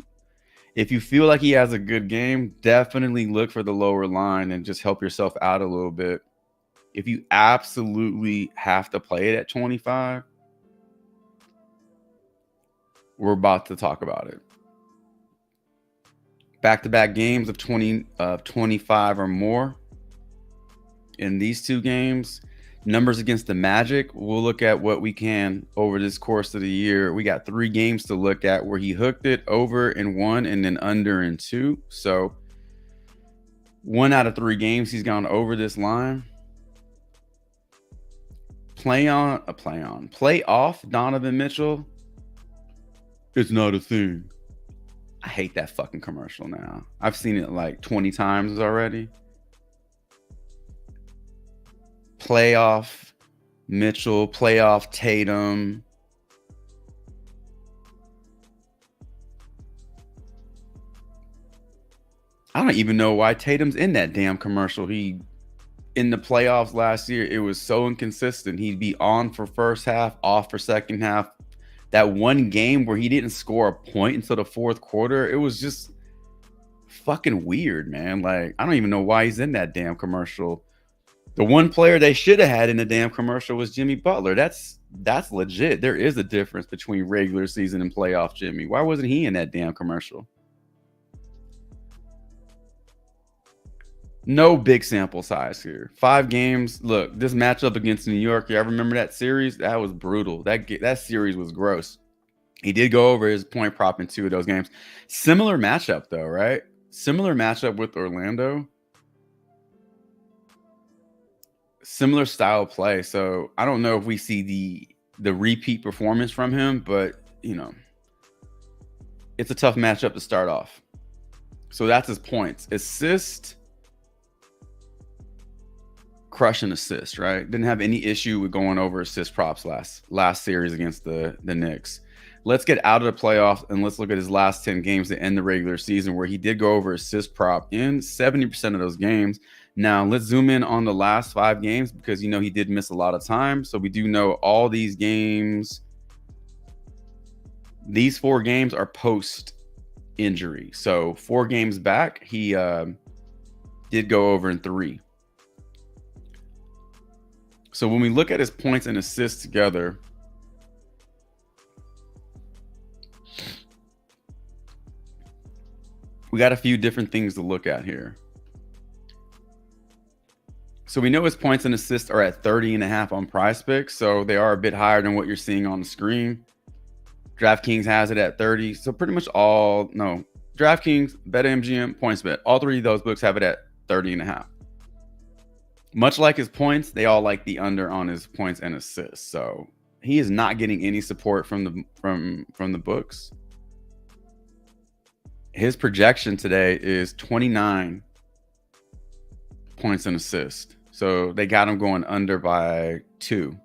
feel like he has a good game, definitely look for the lower line and just help yourself out a little bit. If you absolutely have to play it at 25, we're about to talk about it. Back-to-back games of 25 or more. In these 2 games, numbers against the Magic, we'll look at what we can over this course of the year. We got 3 games to look at where he hooked it over in 1 and then under in 2. So 1 out of 3 games he's gone over this line. Play off Donovan Mitchell. It's not a thing. I hate that fucking commercial now. I've seen it like 20 times already. Playoff Mitchell, playoff Tatum. I don't even know why Tatum's in that damn commercial. In the playoffs last year, it was so inconsistent. He'd be on for first half, off for second half. That one game where he didn't score a point until the fourth quarter, it was just fucking weird, man. Like, I don't even know why he's in that damn commercial. The one player they should have had in the damn commercial was Jimmy Butler. That's legit. There is a difference between regular season and playoff Jimmy. Why wasn't he in that damn commercial? No big sample size here. 5 games. Look, this matchup against New York, y'all remember that series? That was brutal. That series was gross. He did go over his point prop in 2 of those games. Similar matchup, though, right? Similar matchup with Orlando. Similar style play. So I don't know if we see the repeat performance from him, but, you know, it's a tough matchup to start off. So that's his points. Assist. Crushing assist, right? Didn't have any issue with going over assist props last series against the Knicks. Let's get out of the playoffs and let's look at his last 10 games to end the regular season, where he did go over assist prop in 70% of those games. Now let's zoom in on the last 5 games, because you know he did miss a lot of time. So we do know all these games. These 4 games are post injury. So 4 games back, he did go over in 3. So when we look at his points and assists together, we got a few different things to look at here. So we know his points and assists are at 30.5 on PrizePicks, so they are a bit higher than what you're seeing on the screen. DraftKings has it at 30. So pretty much DraftKings, BetMGM, PointsBet, all 3 of those books have it at 30.5. Much like his points, they all like the under on his points and assists. So he is not getting any support from the books. His projection today is 29 points and assists. So they got him going under by 2,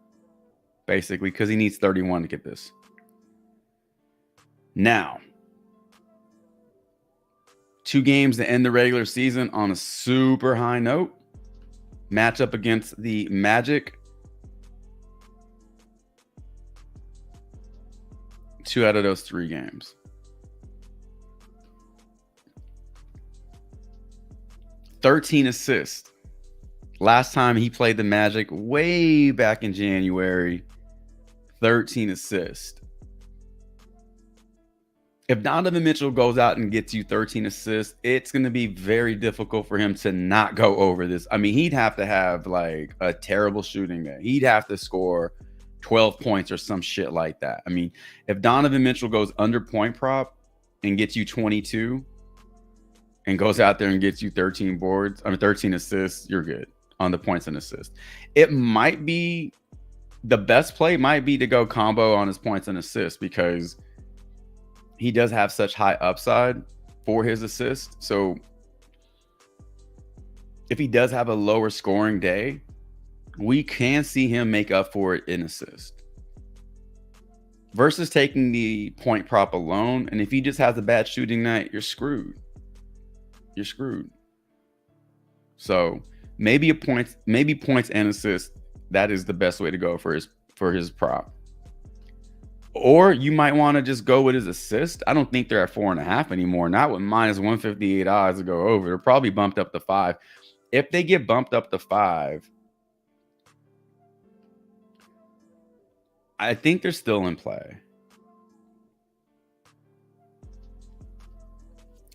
basically, because he needs 31 to get this. Now, 2 games to end the regular season on a super high note. Matchup against the Magic. 2 out of those 3 games. 13 assists. Last time he played the Magic, way back in January, 13 assists. If Donovan Mitchell goes out and gets you 13 assists, it's going to be very difficult for him to not go over this. I mean, he'd have to have like a terrible shooting day. He'd have to score 12 points or some shit like that. I mean, if Donovan Mitchell goes under point prop and gets you 22 and goes out there and gets you 13 assists, you're good on the points and assists. It might be the best play might be to go combo on his points and assists, because he does have such high upside for his assist. So if he does have a lower scoring day, we can see him make up for it in assist. Versus taking the point prop alone. And if he just has a bad shooting night, you're screwed. You're screwed. So maybe points and assists, that is the best way to go for his prop. Or you might want to just go with his assist. I don't think they're at 4.5 anymore. Not with minus 158 odds to go over. They're probably bumped up to 5. If they get bumped up to 5, I think they're still in play.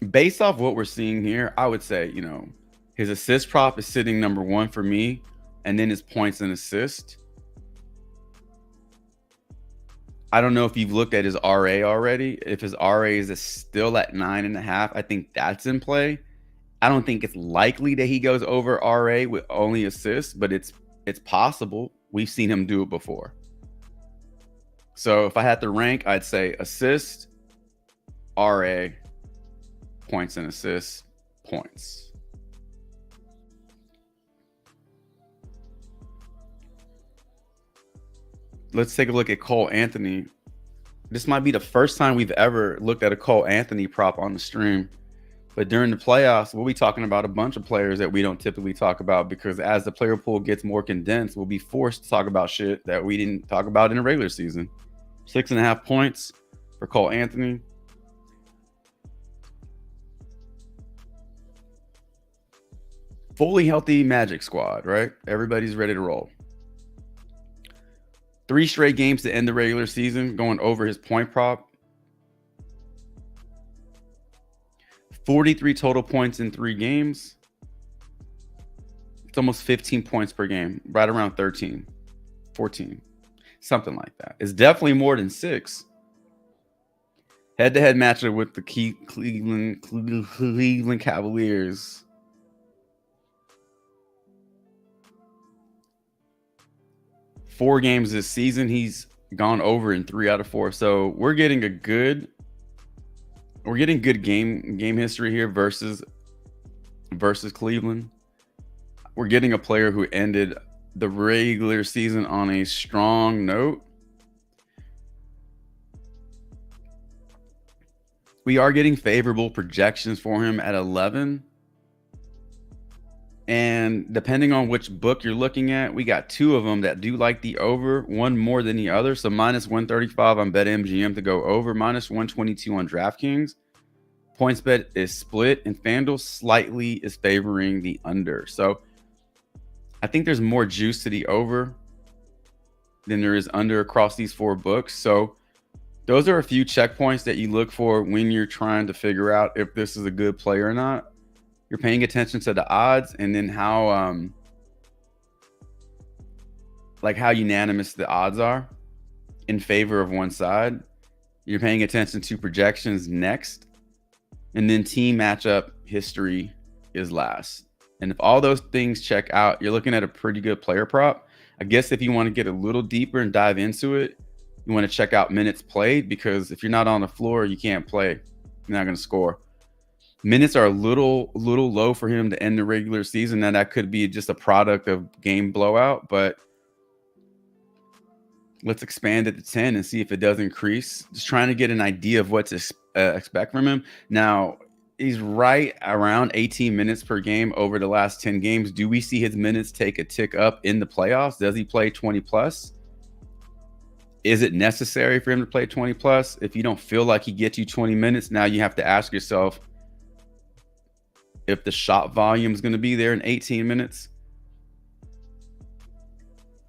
Based off what we're seeing here, I would say, you know, his assist prop is sitting number 1 for me, and then his points and assist. I don't know if you've looked at his RA already. If his RA is still at 9.5, I think that's in play. I don't think it's likely that he goes over RA with only assists, but it's possible. We've seen him do it before. So if I had to rank, I'd say assist, RA, points and assists, points. Let's take a look at Cole Anthony. This might be the first time we've ever looked at a Cole Anthony prop on the stream. But during the playoffs, we'll be talking about a bunch of players that we don't typically talk about, because as the player pool gets more condensed, we'll be forced to talk about shit that we didn't talk about in the regular season. 6.5 points for Cole Anthony. Fully healthy Magic squad, right? Everybody's ready to roll. 3 straight games to end the regular season, going over his point prop. 43 total points in 3 games. It's almost 15 points per game, right around 13, 14, something like that. It's definitely more than 6. Head-to-head matchup with the Cleveland Cavaliers. Four games this season, he's gone over in 3 out of 4. So we're getting good game history here versus Cleveland. We're getting a player who ended the regular season on a strong note. We are getting favorable projections for him at 11. And depending on which book you're looking at, we got 2 of them that do like the over, one more than the other. So minus 135 on BetMGM to go over, minus 122 on DraftKings. PointsBet is split, and FanDuel slightly is favoring the under. So I think there's more juice to the over than there is under across these 4 books. So those are a few checkpoints that you look for when you're trying to figure out if this is a good play or not. You're paying attention to the odds, and then how unanimous the odds are in favor of one side. You're paying attention to projections next, and then team matchup history is last. And if all those things check out, you're looking at a pretty good player prop. I guess if you want to get a little deeper and dive into it, you want to check out minutes played, because if you're not on the floor, you can't play. You're not going to score. Minutes are a little low for him to end the regular season. Now that could be just a product of game blowout, but let's expand it to 10 and see if it does increase. Just trying to get an idea of what to expect from him. Now, he's right around 18 minutes per game over the last 10 games. Do we see his minutes take a tick up in the playoffs? Does he play 20 plus? Is it necessary for him to play 20 plus? If you don't feel like he gets you 20 minutes, now you have to ask yourself if the shot volume is going to be there in 18 minutes.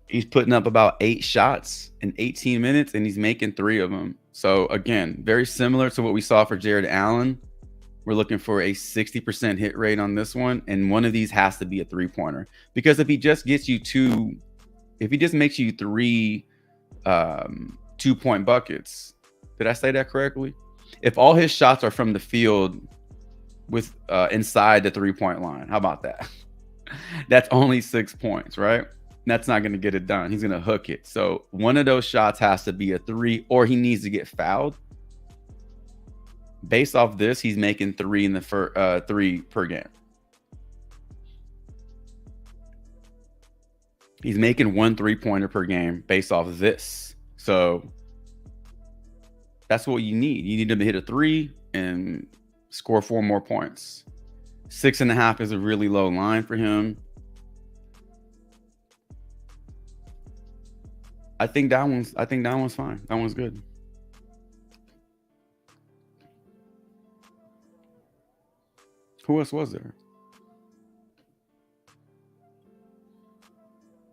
He's putting up about 8 shots in 18 minutes, and he's making 3 of them. So again, very similar to what we saw for Jared Allen. We're looking for a 60% hit rate on this one, and one of these has to be a 3-pointer. Because if he just gets you 2, if he just makes you 3 2-point buckets, did I say that correctly? If all his shots are from the field with inside the 3-point line, how about that? That's only 6 points, right? That's not going to get it done. He's going to hook it. So one of those shots has to be a 3, or he needs to get fouled. Based off this, he's making 3 in the 3 per game. He's making 1 3-pointer per game based off of this. So that's what you need. You need him to hit a 3 and score 4 more points. 6.5 is a really low line for him. I think that one's fine. That one's good. Who else was there?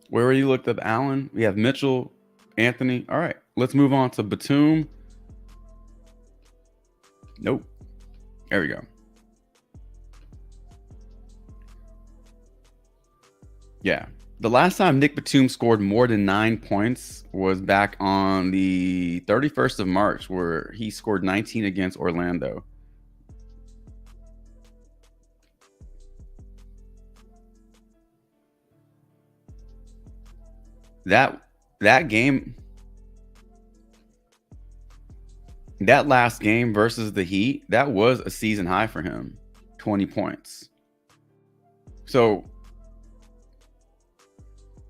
Where already looked up Allen. We have Mitchell, Anthony. All right, let's move on to Batum. Nope. There we go. Yeah. The last time Nick Batum scored more than 9 points was back on the 31st of March, where he scored 19 against Orlando. that game, that last game versus the Heat, that was a season high for him, 20 points. So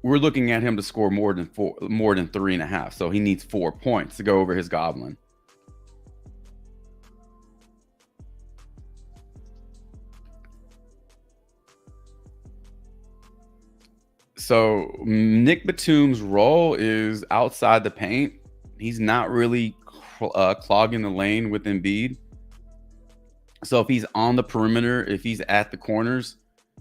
we're looking at him to score more than 3.5. So he needs 4 points to go over his goblin. So Nick Batum's role is outside the paint. He's not really clogging the lane with Embiid. So if he's on the perimeter, if he's at the corners,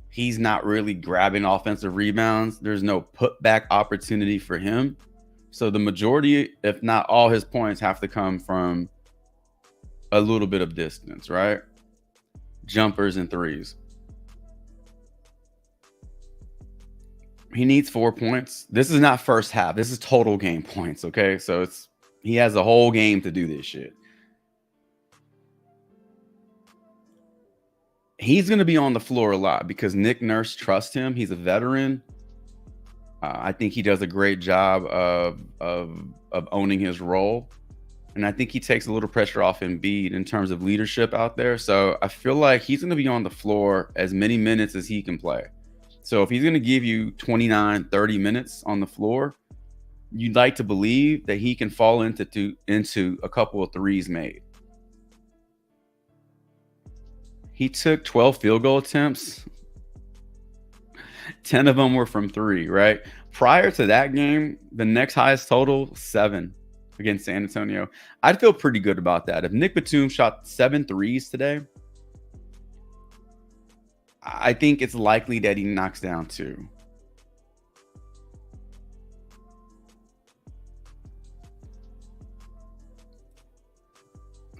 he's not really grabbing offensive rebounds. There's no putback opportunity for him. So the majority, if not all his points, have to come from a little bit of distance, right? Jumpers and threes. He needs 4 points. This is not first half. This is total game points, okay? So he has a whole game to do this shit. He's going to be on the floor a lot because Nick Nurse trusts him. He's a veteran. I think he does a great job of owning his role. And I think he takes a little pressure off Embiid in terms of leadership out there. So I feel like he's going to be on the floor as many minutes as he can play. So if he's going to give you 29, 30 minutes on the floor, you'd like to believe that he can fall into a couple of threes made. He took 12 field goal attempts. 10 of them were from 3, right? Prior to that game, the next highest total, 7 against San Antonio. I'd feel pretty good about that. If Nick Batum shot 7 threes today, I think it's likely that he knocks down 2.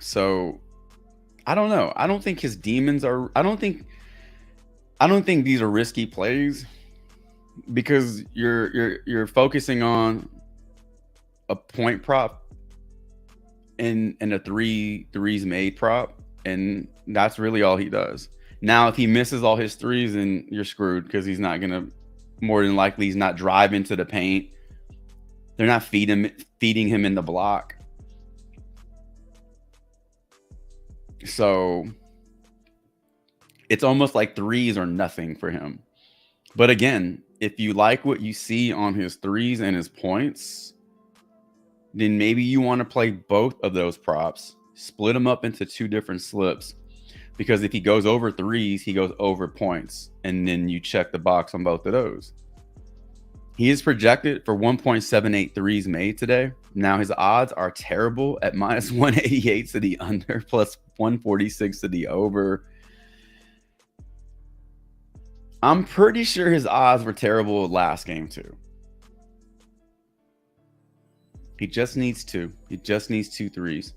So I don't know. I don't think his demons are. I don't think these are risky plays because you're focusing on a point prop and a threes made prop, and that's really all he does. Now, if he misses all his threes, then you're screwed because he's not gonna. More than likely, he's not driving to the paint. They're not feeding him in the block. So it's almost like threes are nothing for him. But again, if you like what you see on his threes and his points, then maybe you want to play both of those props, split them up into 2 different slips. Because if he goes over threes, he goes over points. And then you check the box on both of those. He is projected for 1.78 threes made today. Now his odds are terrible at -188 to the under, plus 146 to the over. I'm pretty sure his odds were terrible last game too. He just needs 2. He just needs 2 threes.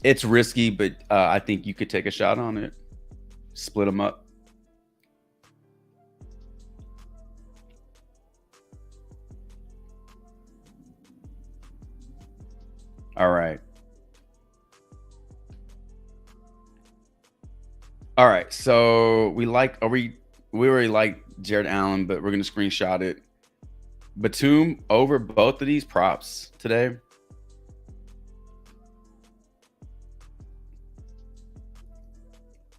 It's risky, but I think you could take a shot on it. Split them up. All right. All right. So we already like Jared Allen, but we're gonna screenshot it. Batum over both of these props today.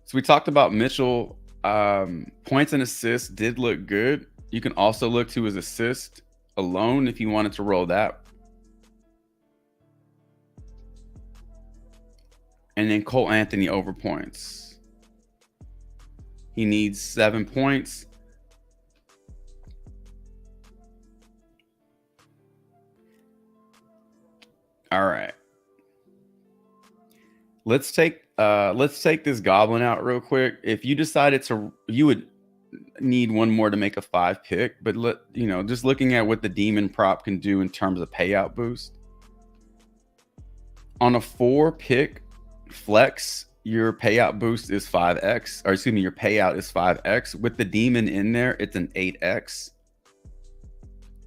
So we talked about Mitchell. Points and assists did look good. You can also look to his assist alone if you wanted to roll that. And then Cole Anthony over points. He needs 7 points. All right. Let's take this goblin out real quick. If you decided to, you would need one more to make a 5 pick, but just looking at what the demon prop can do in terms of payout boost. On a 4 pick flex, your payout boost is 5x, or excuse me, your payout is 5x. With the demon in there, it's an 8x.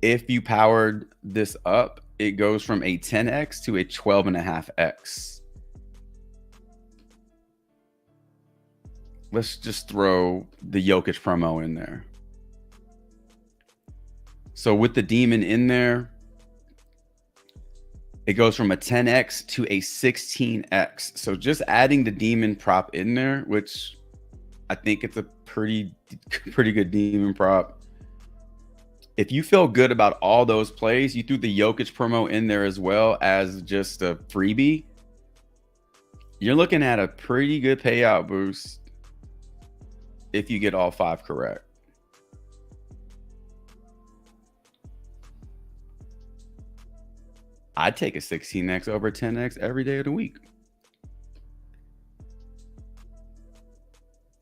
If you powered this up, it goes from a 10x to a 12.5x. Let's just throw the Jokic promo in there. So with the demon in there, it goes from a 10x to a 16x. So just adding the demon prop in there, which I think it's a pretty good demon prop. If you feel good about all those plays, you threw the Jokic promo in there as well as just a freebie, you're looking at a pretty good payout boost if you get all 5 correct. I'd take a 16x over 10x every day of the week.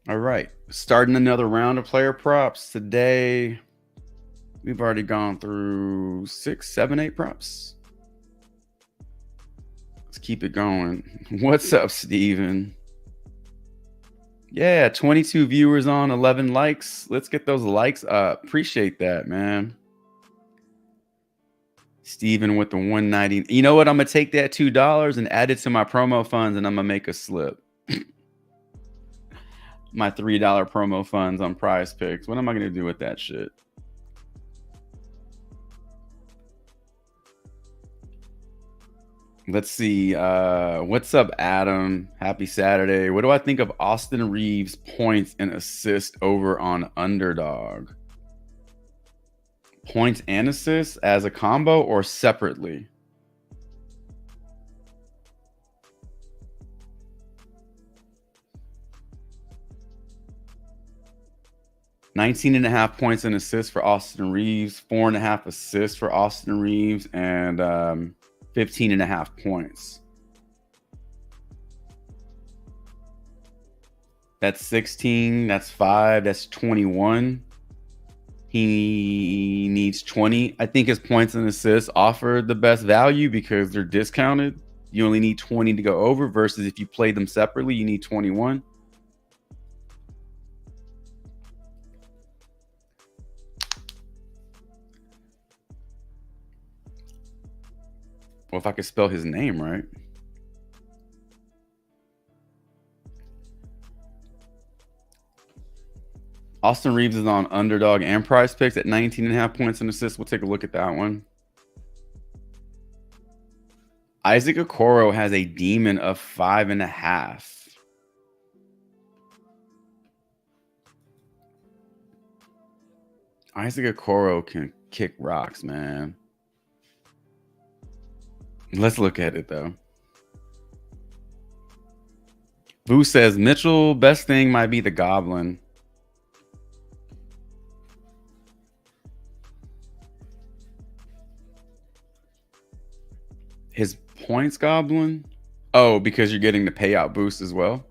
All right, starting another round of player props today. We've already gone through 6, 7, 8 props. Let's keep it going. What's up, Steven? Yeah, 22 viewers on, 11 likes. Let's get those likes up. Appreciate that, man. Steven with the 190. You know what? I'm going to take that $2 and add it to my promo funds, and I'm going to make a slip. My $3 promo funds on PrizePicks. What am I going to do with that shit? Let's see. What's up, Adam? Happy Saturday. What do I think of Austin Reeves' points and assists over on Underdog? Points and assists as a combo or separately? $19.5 points and assists for Austin Reeves, 4.5 assists for Austin Reeves, and 15.5 points. That's 16. That's 5. That's 21. He needs 20. I think his points and assists offer the best value because they're discounted. You only need 20 to go over versus if you play them separately, you need 21. Well, if I could spell his name right. Austin Reeves is on Underdog and PrizePicks at 19.5 points and assists. We'll take a look at that one. Isaac Okoro has a demon of 5.5. Isaac Okoro can kick rocks, man. Let's look at it, though. Vu says, Mitchell, best thing might be the Goblin. His points Goblin? Oh, because you're getting the payout boost as well?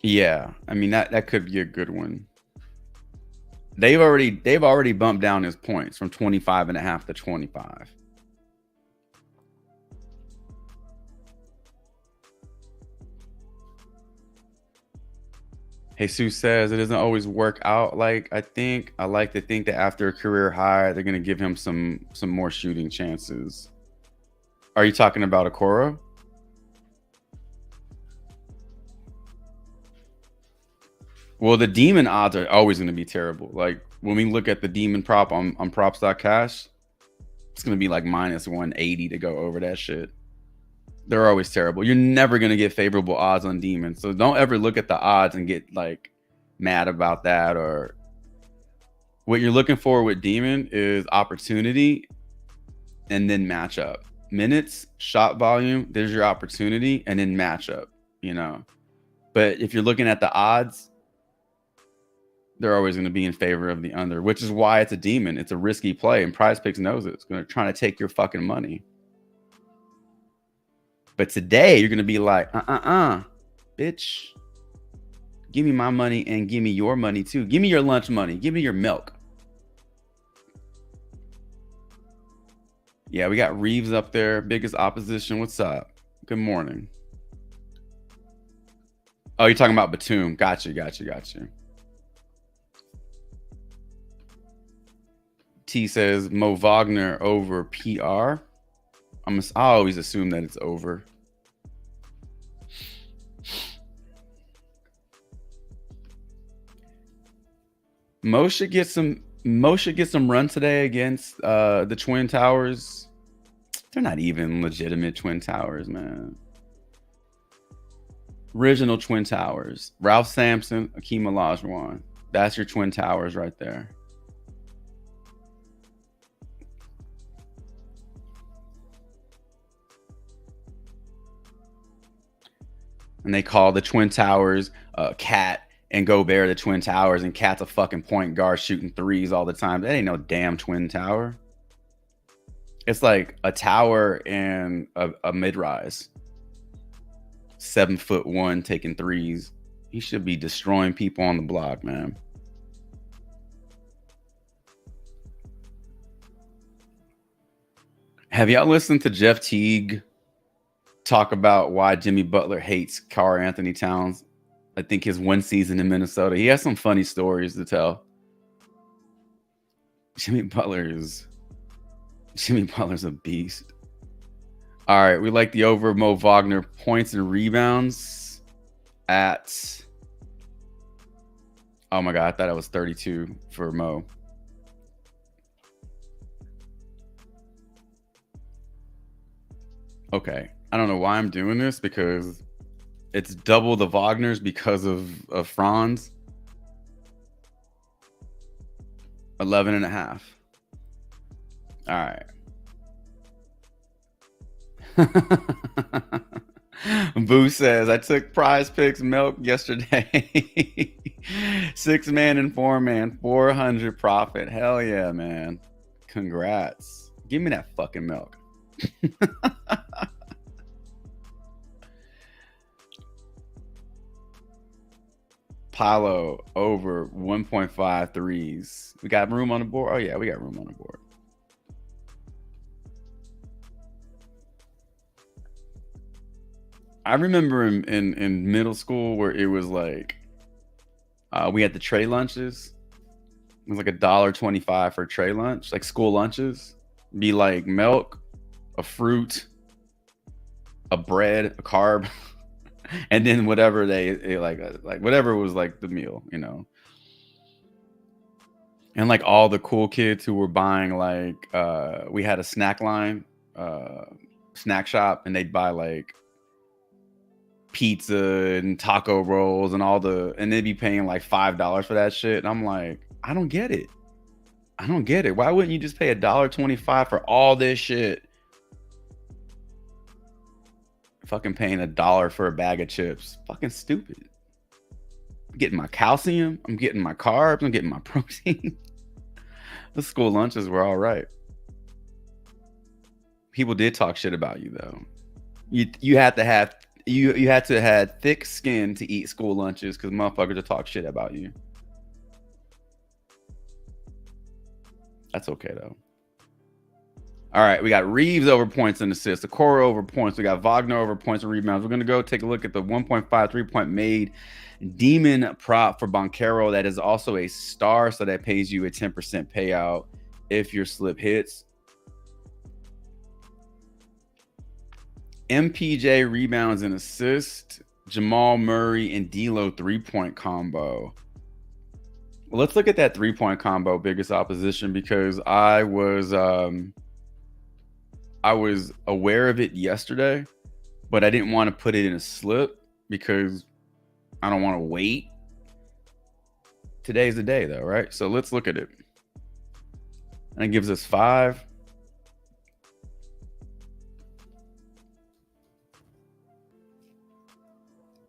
Yeah, I mean, that could be a good one. They've already bumped down his points from 25.5 to 25. Jesus says it doesn't always work out like I think. I like to think that after a career high, they're gonna give him some more shooting chances. Are you talking about Okoro? Well, the demon odds are always going to be terrible. Like when we look at the demon prop on props.cash, it's going to be like minus 180 to go over that shit. They're always terrible. You're never going to get favorable odds on demons. So don't ever look at the odds and get like mad about that. Or what you're looking for with demon is opportunity and then matchup. Minutes, shot volume, there's your opportunity, and then matchup, you know. But if you're looking at the odds, they're always going to be in favor of the under, which is why it's a demon. It's a risky play, and PrizePicks knows it. It's going to try to take your fucking money. But today, you're going to be like, bitch, give me my money and give me your money too. Give me your lunch money. Give me your milk. Yeah, we got Reeves up there. Biggest opposition. What's up? Good morning. Oh, you're talking about Batum. Gotcha. T says Mo Wagner over PR. I always assume that it's over. Mo should get some run today against the Twin Towers. They're not even legitimate Twin Towers, man. Original Twin Towers. Ralph Sampson, Akeem Olajuwon. That's your Twin Towers right there. And they call the Twin Towers Cat and Gobert the Twin Towers, and Cat's a fucking point guard shooting threes all the time. That ain't no damn Twin Tower. It's like a tower and a mid-rise. 7'1" taking threes. He should be destroying people on the block, man. Have y'all listened to Jeff Teague talk about why Jimmy Butler hates Karl-Anthony Towns? I think his one season in Minnesota. He has some funny stories to tell. Jimmy Butler's a beast. All right, we like the over Mo Wagner points and rebounds at, oh my God, I thought it was 32 for Mo. Okay, I don't know why I'm doing this, because it's double the Wagners because of Franz. 11.5. All right. Boo says, I took PrizePicks milk yesterday. 6-man and 4-man, 400 profit. Hell yeah, man. Congrats. Give me that fucking milk. Paulo over 1.5 threes. We got room on the board. Oh yeah, we got room on the board. I remember in middle school where it was like we had the tray lunches. It was like $1.25 for a tray lunch, like school lunches. Be like milk, a fruit, a bread, a carb, and then whatever they like whatever was like the meal, you know. And like all the cool kids who were buying, like we had a snack line, snack shop, and they'd buy like pizza and taco rolls and and they'd be paying like $5 for that shit. And I'm like, I don't get it. Why wouldn't you just pay $1.25 for all this shit? Fucking paying $1 for a bag of chips. Fucking stupid. I'm getting my calcium. I'm getting my carbs. I'm getting my protein. The school lunches were all right. People did talk shit about you though. You had to have thick skin to eat school lunches, because motherfuckers would talk shit about you. That's okay though. All right, we got Reeves over points and assists, Okoro over points. We got Wagner over points and rebounds. We're gonna go take a look at the 1.5 3-point made demon prop for Banchero. That is also a star, so that pays you a 10% payout if your slip hits. MPJ rebounds and assists, Jamal Murray and D'Lo 3-point combo. Well, let's look at that 3-point combo, biggest opposition, because I was aware of it yesterday, but I didn't want to put it in a slip because I don't want to wait. Today's the day though, right? So let's look at it. And it gives us 5.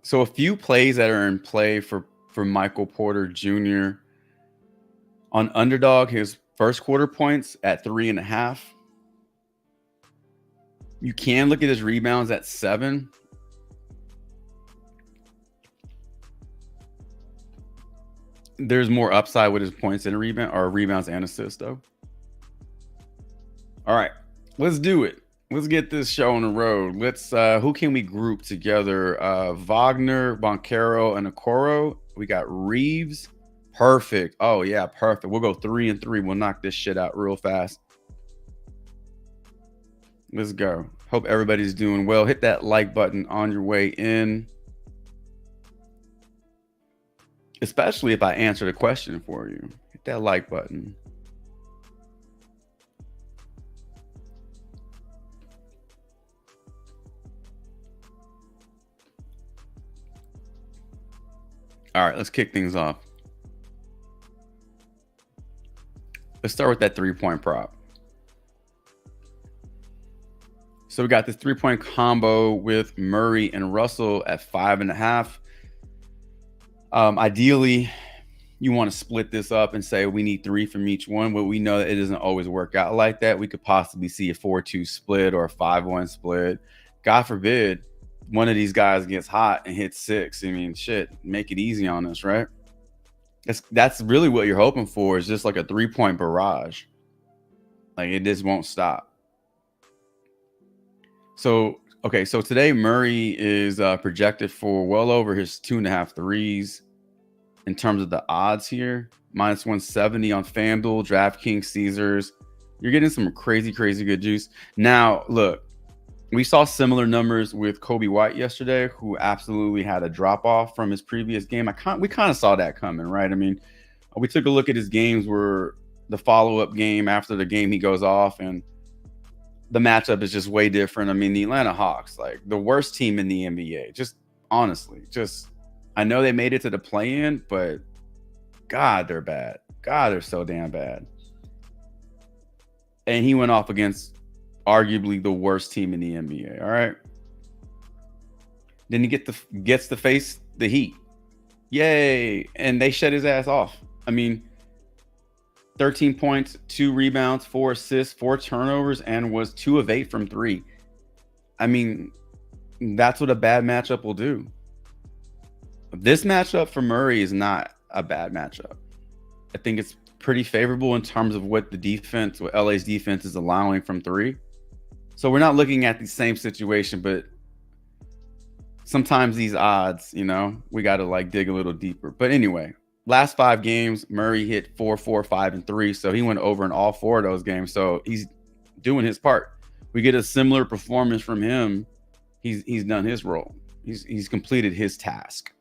So a few plays that are in play for Michael Porter Jr. On underdog, his first quarter points at 3.5. You can look at his rebounds at 7. There's more upside with his points and rebounds and assists though. All right, let's do it. Let's get this show on the road. Let's who can we group together? Wagner, Banchero, and Okoro. We got Reeves. Perfect. Oh yeah, perfect. We'll go 3 and 3. We'll knock this shit out real fast. Let's go. Hope everybody's doing well. Hit that like button on your way in. Especially if I answered a question for you. that like button. All right, let's kick things off. Let's start with that 3-point prop. So we got this 3-point combo with Murray and Russell at 5.5. Ideally, you want to split this up and say we need 3 from each one, but we know that it doesn't always work out like that. We could possibly see a 4-2 split or a 5-1 split. God forbid one of these guys gets hot and hits 6. I mean, shit, make it easy on us, right? That's really what you're hoping for, is just like a 3-point barrage. Like, it just won't stop. So, okay, so today Murray is projected for well over his 2.5 threes in terms of the odds here. -170 on FanDuel, DraftKings, Caesars. You're getting some crazy good juice. Now, look, we saw similar numbers with Kobe White yesterday, who absolutely had a drop-off from his previous game. We kind of saw that coming, right? I mean, we took a look at his games where the follow-up game after the game he goes off, and the matchup is just way different. I mean, the Atlanta Hawks, like the worst team in the NBA, just honestly, I know they made it to the play-in, but God, they're bad. God, they're so damn bad. And he went off against arguably the worst team in the NBA. All right. Then he gets to face the Heat. Yay. And they shut his ass off. I mean, 13 points, 2 rebounds, 4 assists, 4 turnovers, and was 2 of 8 from 3. I mean, that's what a bad matchup will do. This matchup for Murray is not a bad matchup. I think it's pretty favorable in terms of what LA's defense is allowing from 3. So we're not looking at the same situation, but sometimes these odds, you know, we got to like dig a little deeper. But anyway, last 5 games, Murray hit 4, 4, 5, and 3. So he went over in all 4 of those games. So he's doing his part. We get a similar performance from him. He's done his role. He's completed his task.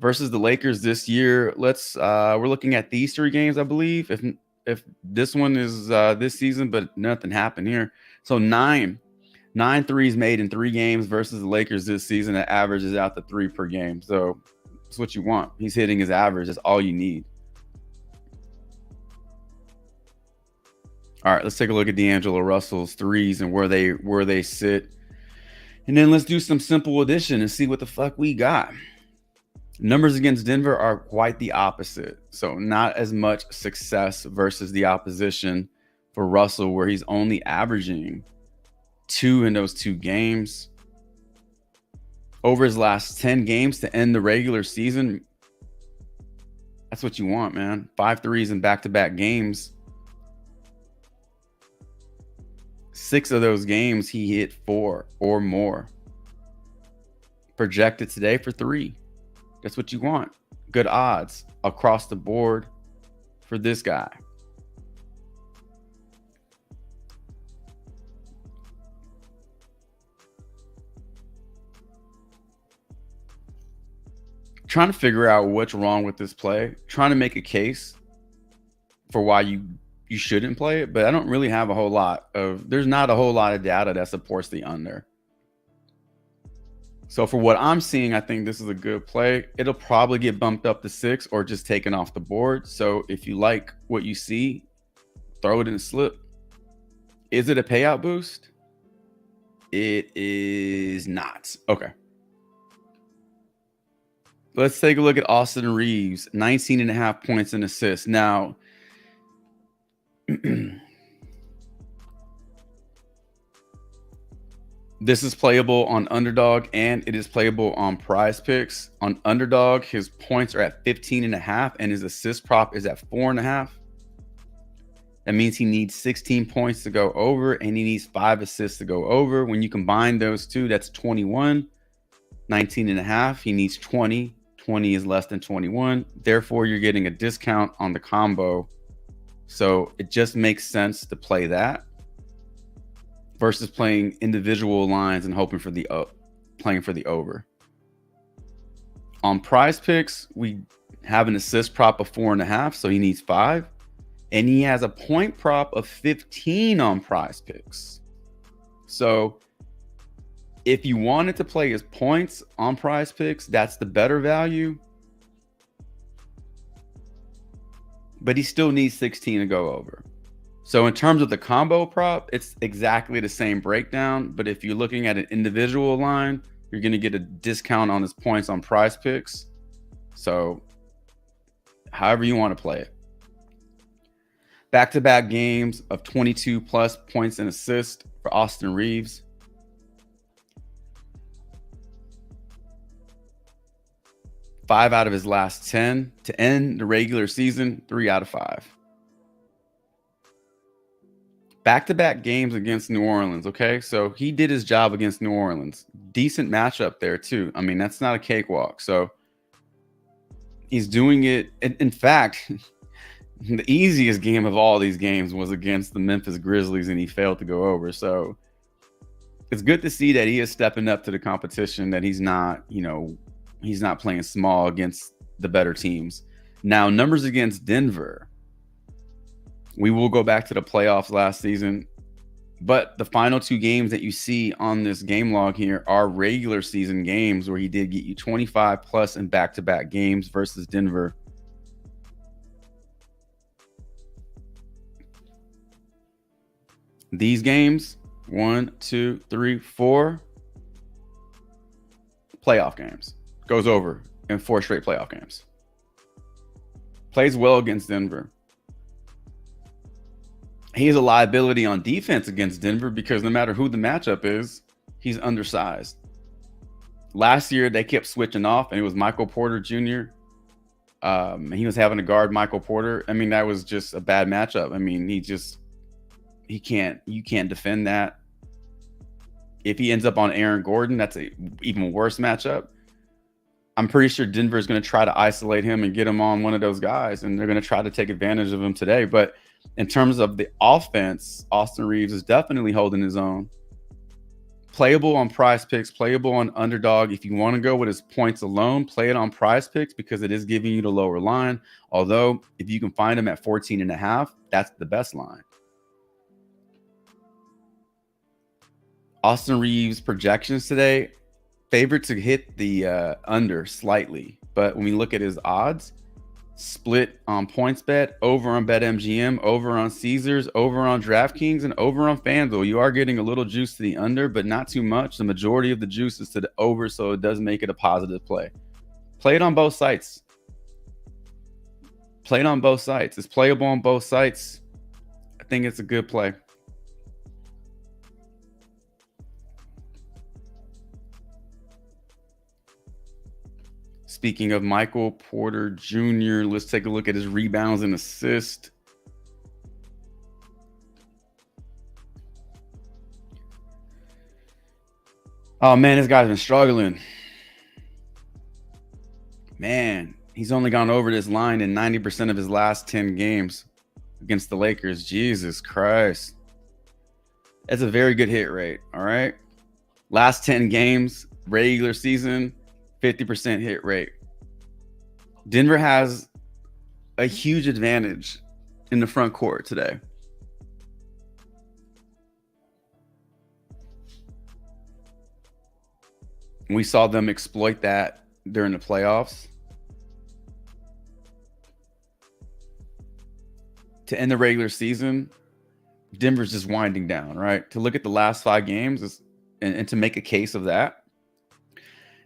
Versus the Lakers this year, we're looking at these 3 games, I believe. If this one is this season, but nothing happened here. So 9 threes made in 3 games versus the Lakers this season. That averages out to 3 per game. So that's what you want. He's hitting his average. That's all you need. All right, let's take a look at D'Angelo Russell's threes and where they sit. And then let's do some simple addition and see what the fuck we got. Numbers against Denver are quite the opposite. So not as much success versus the opposition for Russell, where he's only averaging 2 in those 2 games. Over his last 10 games to end the regular season, that's what you want, man. 5 threes in back-to-back games. 6 of those games, he hit 4 or more. Projected today for 3. That's what you want. Good odds across the board for this guy. Trying to figure out what's wrong with this play. Trying to make a case for why you shouldn't play it, but I don't really have a whole lot of, there's not a whole lot of data that supports the under. So for what I'm seeing, I think this is a good play. It'll probably get bumped up to 6 or just taken off the board. So if you like what you see, throw it in a slip. Is it a payout boost? It is not. Okay. Let's take a look at Austin Reeves, 19.5 points and assists. Now, this is playable on Underdog and it is playable on PrizePicks. On Underdog, his points are at 15.5 and his assist prop is at 4.5. That means he needs 16 points to go over and he needs 5 assists to go over. When you combine those two, that's 21. 19.5, he needs 20. 20 is less than 21. Therefore, you're getting a discount on the combo. So it just makes sense to play that versus playing individual lines and hoping for playing for the over. On PrizePicks, have an assist prop of 4.5, so he needs 5. And he has a point prop of 15 on PrizePicks. So if you wanted to play his points on PrizePicks, that's the better value. But he still needs 16 to go over. So in terms of the combo prop, it's exactly the same breakdown. But if you're looking at an individual line, you're going to get a discount on his points on PrizePicks. So however you want to play it. Back-to-back games of 22 plus points and assists for Austin Reeves. Five out of his last 10 to end the regular season, 3 out of 5. Back-to-back games against New Orleans, okay? So he did his job against New Orleans. Decent matchup there, too. I mean, that's not a cakewalk. So he's doing it. In fact, the easiest game of all these games was against the Memphis Grizzlies, and he failed to go over. So it's good to see that he is stepping up to the competition, that he's not, he's not playing small against the better teams. Now, numbers against Denver. We will go back to the playoffs last season, but the final 2 games that you see on this game log here are regular season games where he did get you 25 plus in back-to-back games versus Denver. These games, 1, 2, 3, 4 playoff games. Goes over in 4 straight playoff games. Plays well against Denver. He is a liability on defense against Denver because no matter who the matchup is, he's undersized. Last year, they kept switching off, and it was Michael Porter Jr. He was having to guard Michael Porter. I mean, that was just a bad matchup. I mean, you can't defend that. If he ends up on Aaron Gordon, that's an even worse matchup. I'm pretty sure Denver is going to try to isolate him and get him on one of those guys, and they're going to try to take advantage of him today. But in terms of the offense, Austin Reeves is definitely holding his own. Playable on PrizePicks, playable on Underdog. If you want to go with his points alone, play it on PrizePicks because it is giving you the lower line. Although, if you can find him at 14.5, that's the best line. Austin Reeves projections today, favored to hit the under slightly. But when we look at his odds, split on PointsBet, over on BetMGM, over on Caesars, over on DraftKings, and over on FanDuel. You are getting a little juice to the under, but not too much. The majority of the juice is to the over, so it does make it a positive play. Play it on both sites. Play it on both sites. It's playable on both sites. I think it's a good play. Speaking of Michael Porter Jr., let's take a look at his rebounds and assists. Oh, man, this guy's been struggling. Man, he's only gone over this line in 90% of his last 10 games against the Lakers. Jesus Christ. That's a very good hit rate, all right? Last 10 games, regular season, 50% hit rate. Denver has a huge advantage in the front court today. We saw them exploit that during the playoffs. To end the regular season, Denver's just winding down, right? To look at the last 5 games and to make a case of that,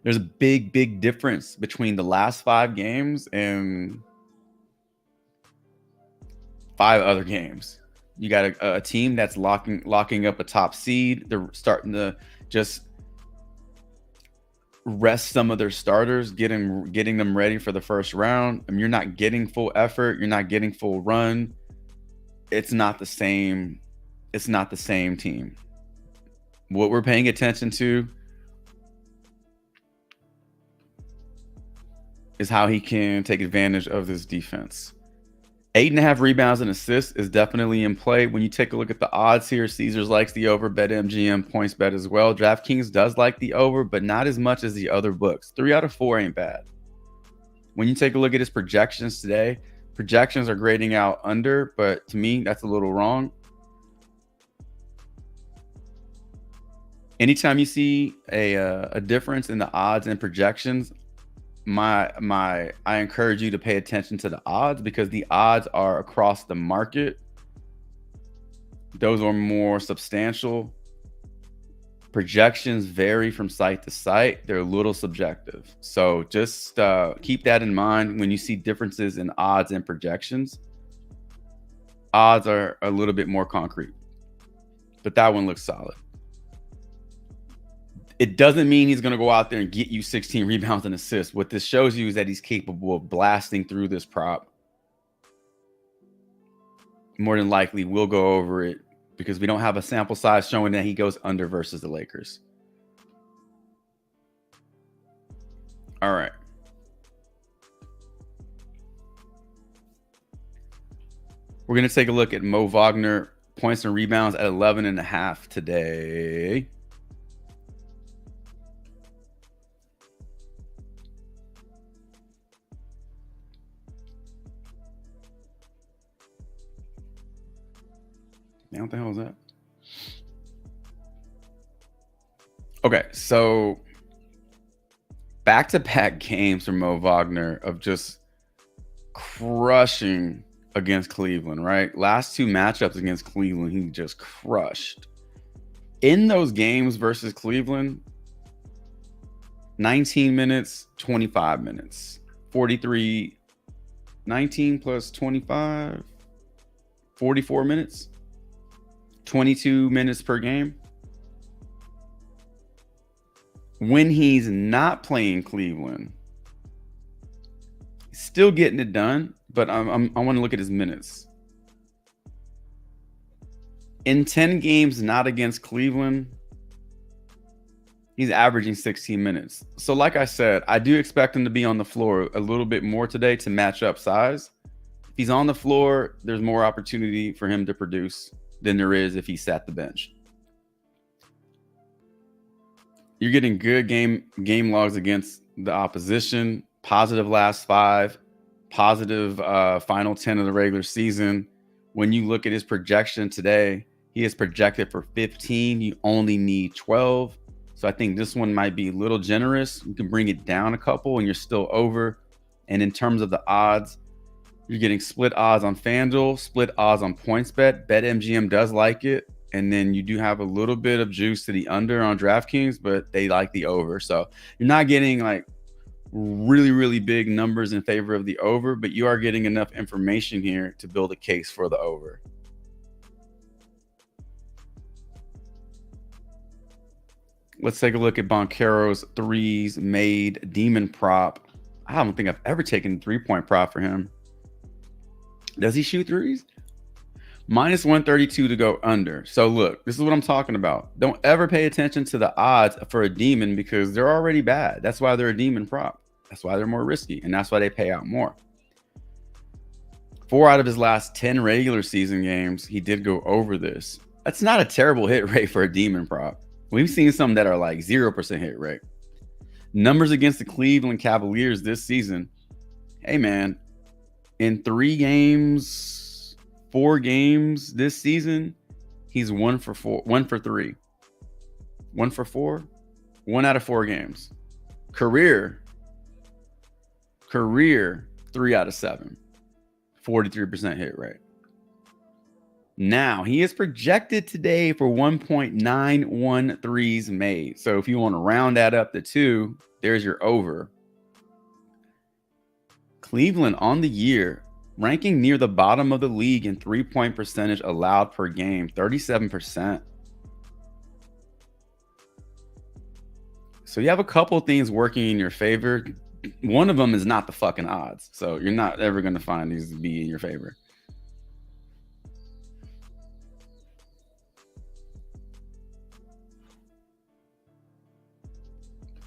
there's a big difference between the last 5 games and 5 other games. You got a team that's locking up a top seed. They're starting to just rest some of their starters, getting them ready for the first round. I mean, you're not getting full effort. You're not getting full run. It's not the same. It's not the same team. What we're paying attention to is how he can take advantage of this defense. 8.5 rebounds and assists is definitely in play. When you take a look at the odds here, Caesars likes the over, BetMGM, PointsBet as well. DraftKings does like the over, but not as much as the other books. 3 out of 4 ain't bad. When you take a look at his projections today, projections are grading out under, but to me, that's a little wrong. Anytime you see a difference in the odds and projections, I encourage you to pay attention to the odds, because the odds are across the market. Those are more substantial. Projections vary from site to site. They're a little subjective. So just keep that in mind when you see differences in odds and projections. Odds are a little bit more concrete, but that one looks solid. It doesn't mean he's going to go out there and get you 16 rebounds and assists. What this shows you is that he's capable of blasting through this prop. More than likely, we'll go over it because we don't have a sample size showing that he goes under versus the Lakers. All right. We're going to take a look at Mo Wagner points and rebounds at 11.5 today. Man, what the hell is that? Okay, so back-to-back games from Mo Wagner of just crushing against Cleveland, right? Last two matchups against Cleveland, he just crushed. In those games versus Cleveland, 19 minutes, 25 minutes, 43, 19 plus 25, 44 minutes, 22 minutes per game. When he's not playing Cleveland, he's still getting it done, but I want to look at his minutes. In 10 games not against Cleveland, he's averaging 16 minutes. So like I said, I do expect him to be on the floor a little bit more today to match up size. If he's on the floor, there's more opportunity for him to produce than there is if he sat the bench. You're getting good game logs against the opposition, positive last 5, positive final 10 of the regular season. When you look at his projection today, he is projected for 15. You only need 12. So I think this one might be a little generous. You can bring it down a couple and you're still over. And in terms of the odds, you're getting split odds on FanDuel, split odds on PointsBet. BetMGM does like it. And then you do have a little bit of juice to the under on DraftKings, but they like the over. So you're not getting like really, really big numbers in favor of the over, but you are getting enough information here to build a case for the over. Let's take a look at Banchero's threes made demon prop. I don't think I've ever taken a 3-point prop for him. Does he shoot threes? Minus 132 to go under. So look, this is what I'm talking about. Don't ever pay attention to the odds for a demon because they're already bad. That's why they're a demon prop. That's why they're more risky, and that's why they pay out more. 4 out of his last 10 regular season games, he did go over this. That's not a terrible hit rate for a demon prop. We've seen some that are like 0% hit rate. Numbers against the Cleveland Cavaliers this season. Hey man, in 3 games, 4 games this season, he's 1 for 4, 1 for 3, 1 for 4, 1 out of 4 games. Career 3 out of 7, 43% hit rate. Now he is projected today for 1.91 threes made. So if you want to round that up to 2, there's your over. Cleveland on the year, ranking near the bottom of the league in 3-point percentage allowed per game, 37%. So you have a couple things working in your favor. One of them is not the fucking odds. So you're not ever going to find these to be in your favor.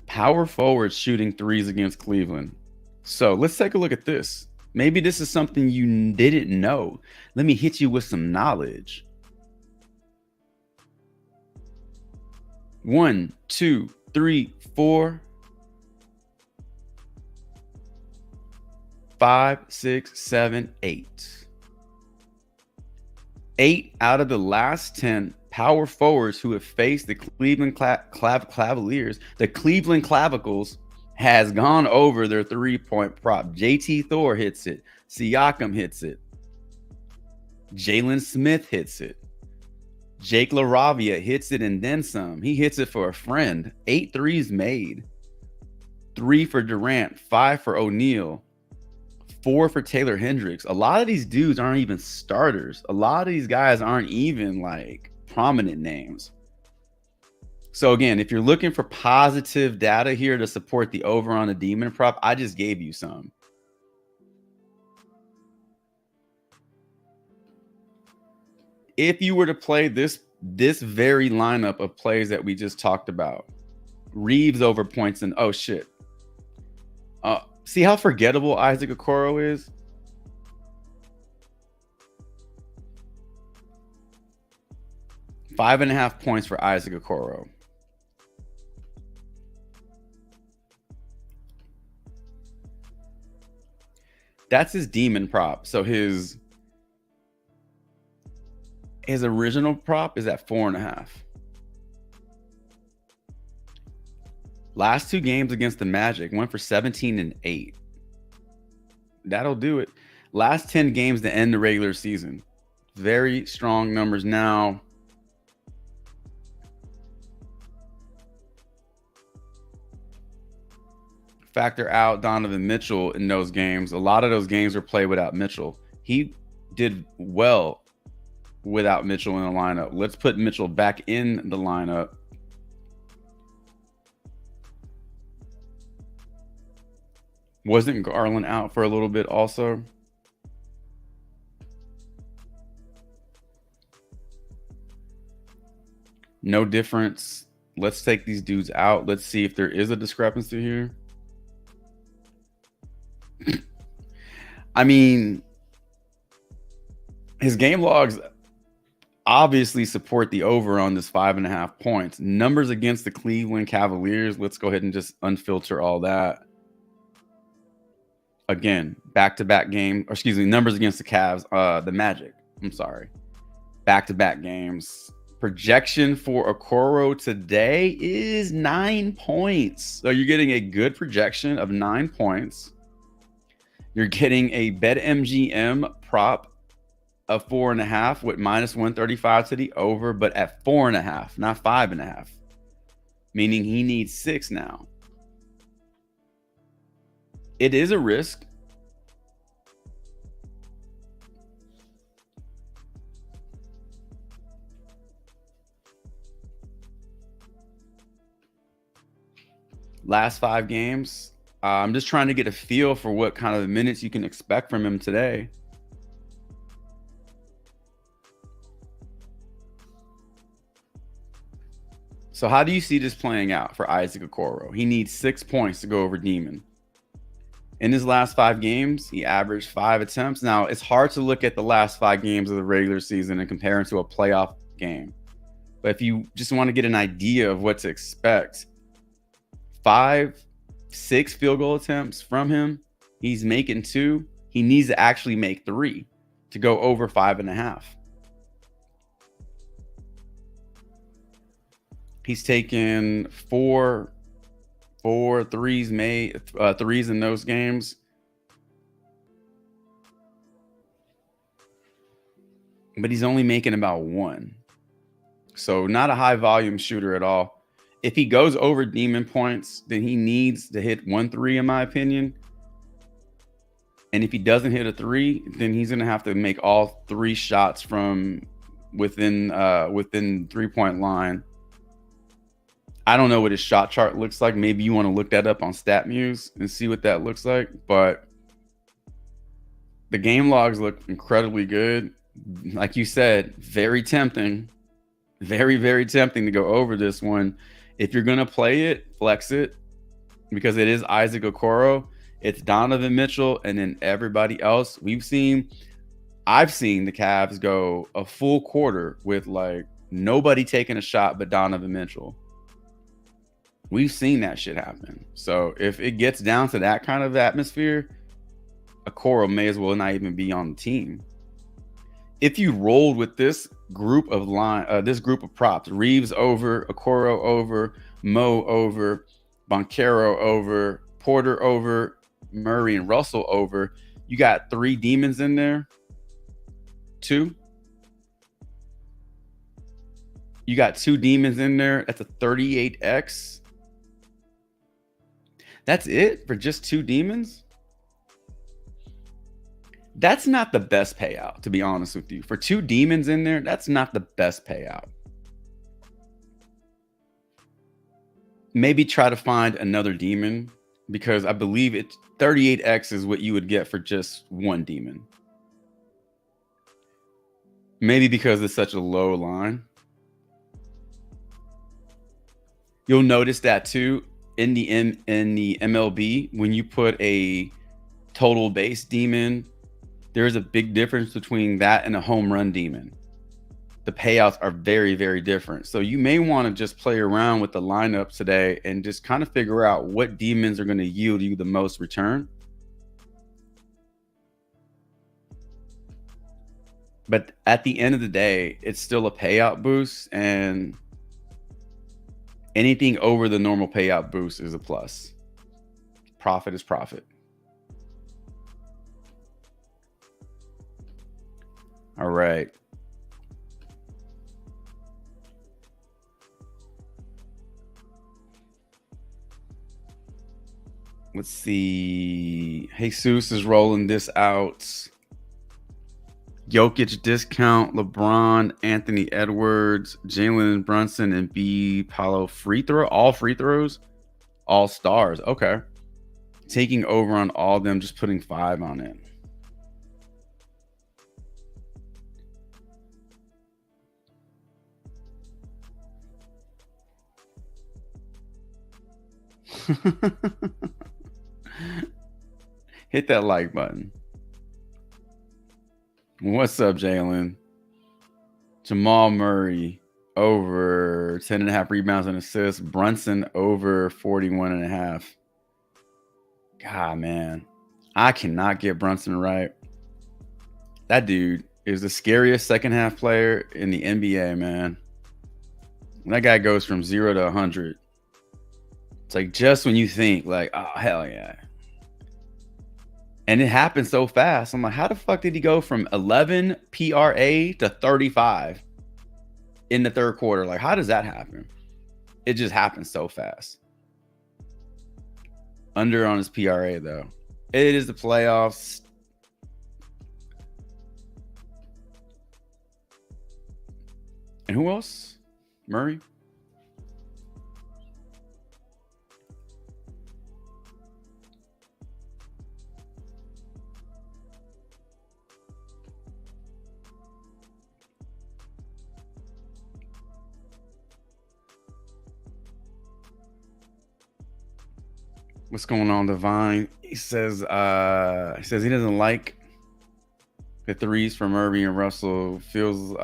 Power forward shooting threes against Cleveland. So let's take a look at this. Maybe this is something you didn't know. Let me hit you with some knowledge. 1, 2, 3, 4. 5, 6, 7, 8. 8 out of the last 10 power forwards who have faced the Cleveland Cavaliers, the Cleveland Clavicles, has gone over their 3-point prop. JT Thor hits it. Siakam hits it. Jalen Smith hits it. Jake LaRavia hits it and then some. He hits it for a friend. 8 threes made. 3 for Durant, 5 for O'Neal, 4 for Taylor Hendricks. A lot of these dudes aren't even starters. A lot of these guys aren't even like prominent names. So again, if you're looking for positive data here to support the over on the demon prop, I just gave you some. If you were to play this very lineup of plays that we just talked about, Reeves over points and oh shit. See how forgettable Isaac Okoro is? Five and a half points for Isaac Okoro. That's his demon prop. So his original prop is at 4.5. Last 2 games against the Magic went for 17 and 8. That'll do it. Last 10 games to end the regular season. Very strong numbers now. Factor out Donovan Mitchell in those games. A lot of those games were played without Mitchell. He did well without Mitchell in the lineup. Let's put Mitchell back in the lineup. Wasn't Garland out for a little bit also? No difference. Let's take these dudes out. Let's see if there is a discrepancy here. I mean, his game logs obviously support the over on this 5.5 points. Numbers against the Cleveland Cavaliers. Let's go ahead and just unfilter all that. Again, back-to-back game, or excuse me, numbers against the Cavs, the Magic. I'm sorry. Back-to-back games. Projection for Okoro today is 9 points. So you're getting a good projection of 9 points. You're getting a BetMGM prop of 4.5 with -135 to the over, but at 4.5, not 5.5. Meaning he needs 6 now. It is a risk. Last 5 games. I'm just trying to get a feel for what kind of minutes you can expect from him today. So how do you see this playing out for Isaac Okoro? He needs 6 points to go over Demon. In his last 5 games, he averaged 5 attempts. Now, it's hard to look at the last 5 games of the regular season and compare it to a playoff game. But if you just want to get an idea of what to expect, 5, 6 field goal attempts from him. He's making 2. He needs to actually make 3 to go over 5.5. He's taken 4 threes made, threes in those games. But he's only making about 1. So not a high volume shooter at all. If he goes over Demon points, then he needs to hit 1 3, in my opinion. And if he doesn't hit a 3, then he's going to have to make all 3 shots from within 3-point line. I don't know what his shot chart looks like. Maybe you want to look that up on StatMuse and see what that looks like. But the game logs look incredibly good. Like you said, very tempting. Very, very tempting to go over this one. If you're going to play it, flex it, because it is Isaac Okoro. It's Donovan Mitchell, and then everybody else. I've seen the Cavs go a full quarter with like nobody taking a shot but Donovan Mitchell. We've seen that shit happen. So if it gets down to that kind of atmosphere, Okoro may as well not even be on the team. If you rolled with this group of props, Reeves over, Okoro over, Mo over, Boncaro over, Porter over, Murray and Russell over, you got 3 demons in there. 2. You got 2 demons in there. That's a 38x. That's it for just 2 demons? That's not the best payout, to be honest with you. For 2 demons in there, that's not the best payout. Maybe try to find another demon, because I believe it's 38x is what you would get for just 1 demon. Maybe because it's such a low line. You'll notice that too in the MLB, when you put a total base demon, there's a big difference between that and a home run demon. The payouts are very, very different. So you may want to just play around with the lineup today and just kind of figure out what demons are going to yield you the most return. But at the end of the day, it's still a payout boost, and anything over the normal payout boost is a plus. Profit is profit. All right. Let's see. Jesus is rolling this out. Jokic discount, LeBron, Anthony Edwards, Jalen Brunson, and B. Paulo free throw. All free throws, all stars. Okay. Taking over on all of them, just putting 5 on it. Hit that like button. What's up, Jalen? Jamal Murray over 10.5 rebounds and assists. Brunson over 41.5. God, man, I cannot get Brunson right. That dude is the scariest second half player in the NBA, man. That guy goes from 0 to 100. It's like just when you think like, oh, hell yeah. And it happened so fast. I'm like, how the fuck did he go from 11 PRA to 35 in the third quarter? Like, how does that happen? It just happens so fast. Under on his PRA, though. It is the playoffs. And who else? Murray? What's going on, Divine? He says he doesn't like the threes from Murray and Russell. Feels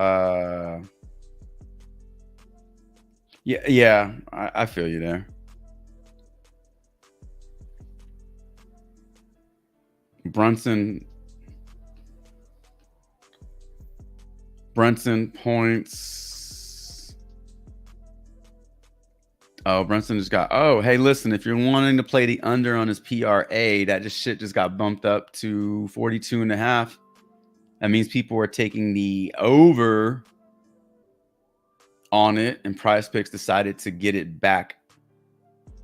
yeah, I feel you there. Brunson points. Oh, Brunson just got, oh, hey, listen, if you're wanting to play the under on his PRA, that shit just got bumped up to 42.5. That means people are taking the over on it, and PrizePicks decided to get it back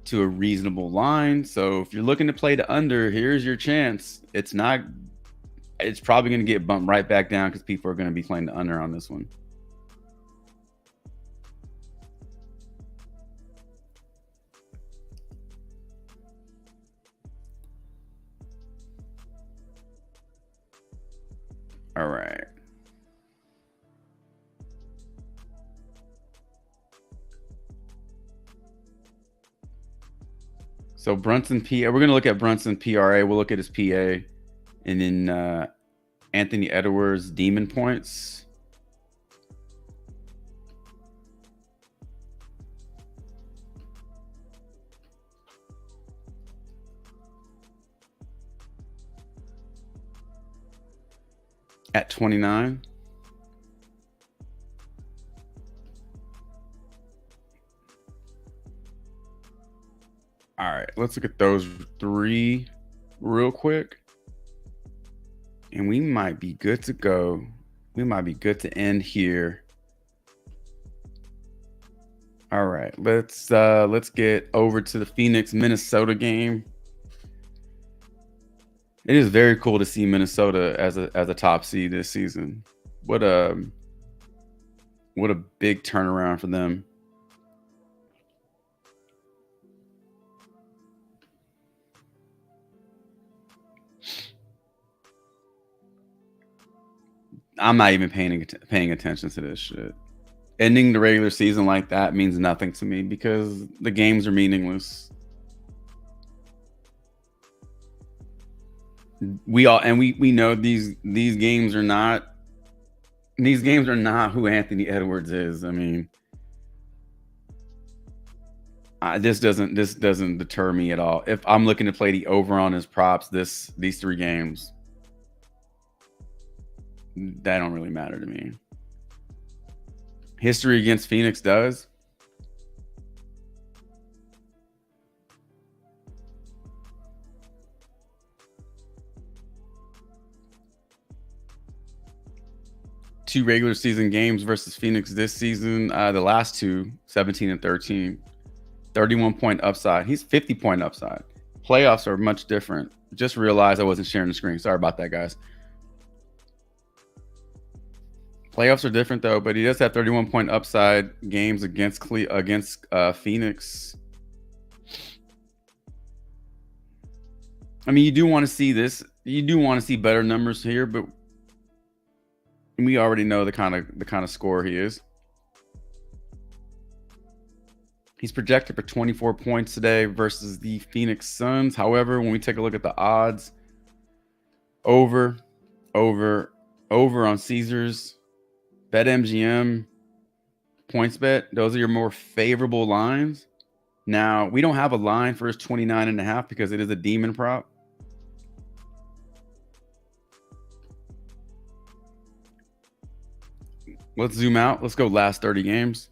to a reasonable line. So if you're looking to play the under, here's your chance. It's probably going to get bumped right back down because people are going to be playing the under on this one. All right. So Brunson PA, we're going to look at Brunson PRA. We'll look at his PA. And then Anthony Edwards demon points. at 29. All right, let's look at those three real quick. And we might be good to go. We might be good to end here. All right, let's get over to the Phoenix Minnesota game. It is very cool to see Minnesota as a top seed this season. What a big turnaround for them. I'm not even paying attention to this shit. Ending the regular season like that means nothing to me because the games are meaningless. We know these games are not who Anthony Edwards is. I mean, this doesn't deter me at all. If I'm looking to play the over on his props, these 3 games, that don't really matter to me. History against Phoenix does. Two regular season games versus Phoenix this season. The last two, 17 and 13. 31-point upside. He's 50-point upside. Playoffs are much different. Just realized I wasn't sharing the screen. Sorry about that, guys. Playoffs are different though, but he does have 31-point upside games against Phoenix. I mean, you do want to see this. You do want to see better numbers here, but we already know the kind of scorer he is. He's projected for 24 points today versus the Phoenix Suns. However, when we take a look at the odds, over on Caesars, BetMGM, PointsBet, those are your more favorable lines. Now, we don't have a line for his 29.5 because it is a demon prop. Let's zoom out. Let's go last 30 games.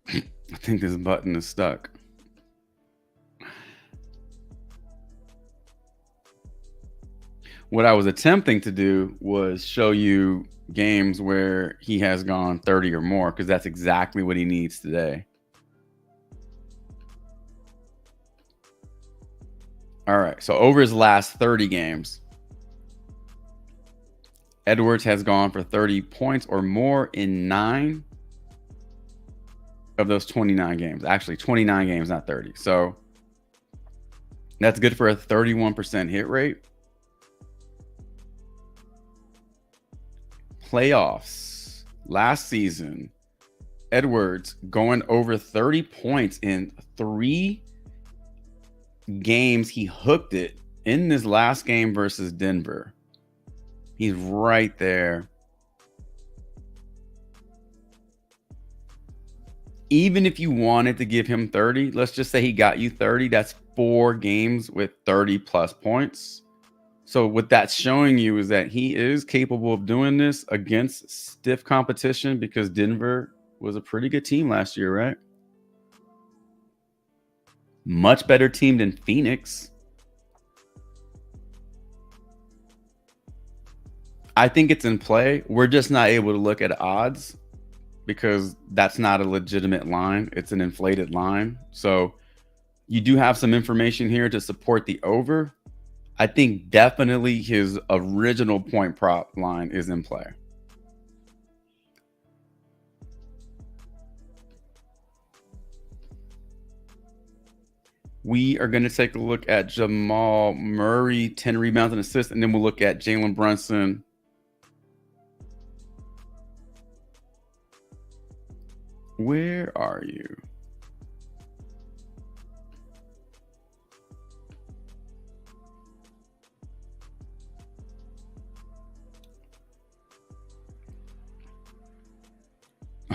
I think this button is stuck. What I was attempting to do was show you games where he has gone 30 or more, because that's exactly what he needs today. All right, so over his last 30 games, Edwards has gone for 30 points or more in 9 of those 29 games. Actually, 29 games, not 30. So that's good for a 31% hit rate. Playoffs last season, Edwards going over 30 points in 3 games. He hooked it in this last game versus Denver. He's right there. Even if you wanted to give him 30, let's just say he got you 30, that's 4 games with 30 plus points. So what that's showing you is that he is capable of doing this against stiff competition, because Denver was a pretty good team last year, right? Much better team than Phoenix. I think it's in play. We're just not able to look at odds because that's not a legitimate line. It's an inflated line. So you do have some information here to support the over. I think definitely his original point prop line is in play. We are going to take a look at Jamal Murray, 10 rebounds and assists, and then we'll look at Jalen Brunson. Where are you?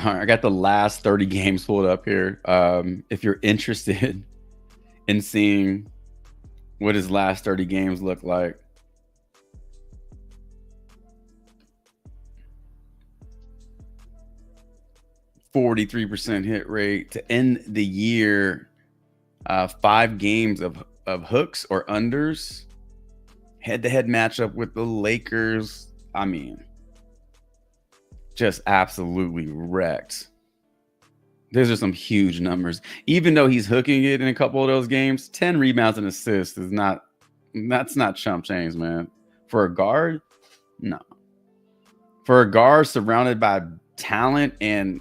All right, I got the last 30 games pulled up here. If you're interested in seeing what his last 30 games look like. .43% hit rate to end the year. 5 games of hooks or unders. Head-to-head matchup with the Lakers. I mean, just absolutely wrecked. Those are some huge numbers. Even though he's hooking it in a couple of those games, 10 rebounds and assists is not, that's not chump change, man. For a guard, no. For a guard surrounded by talent and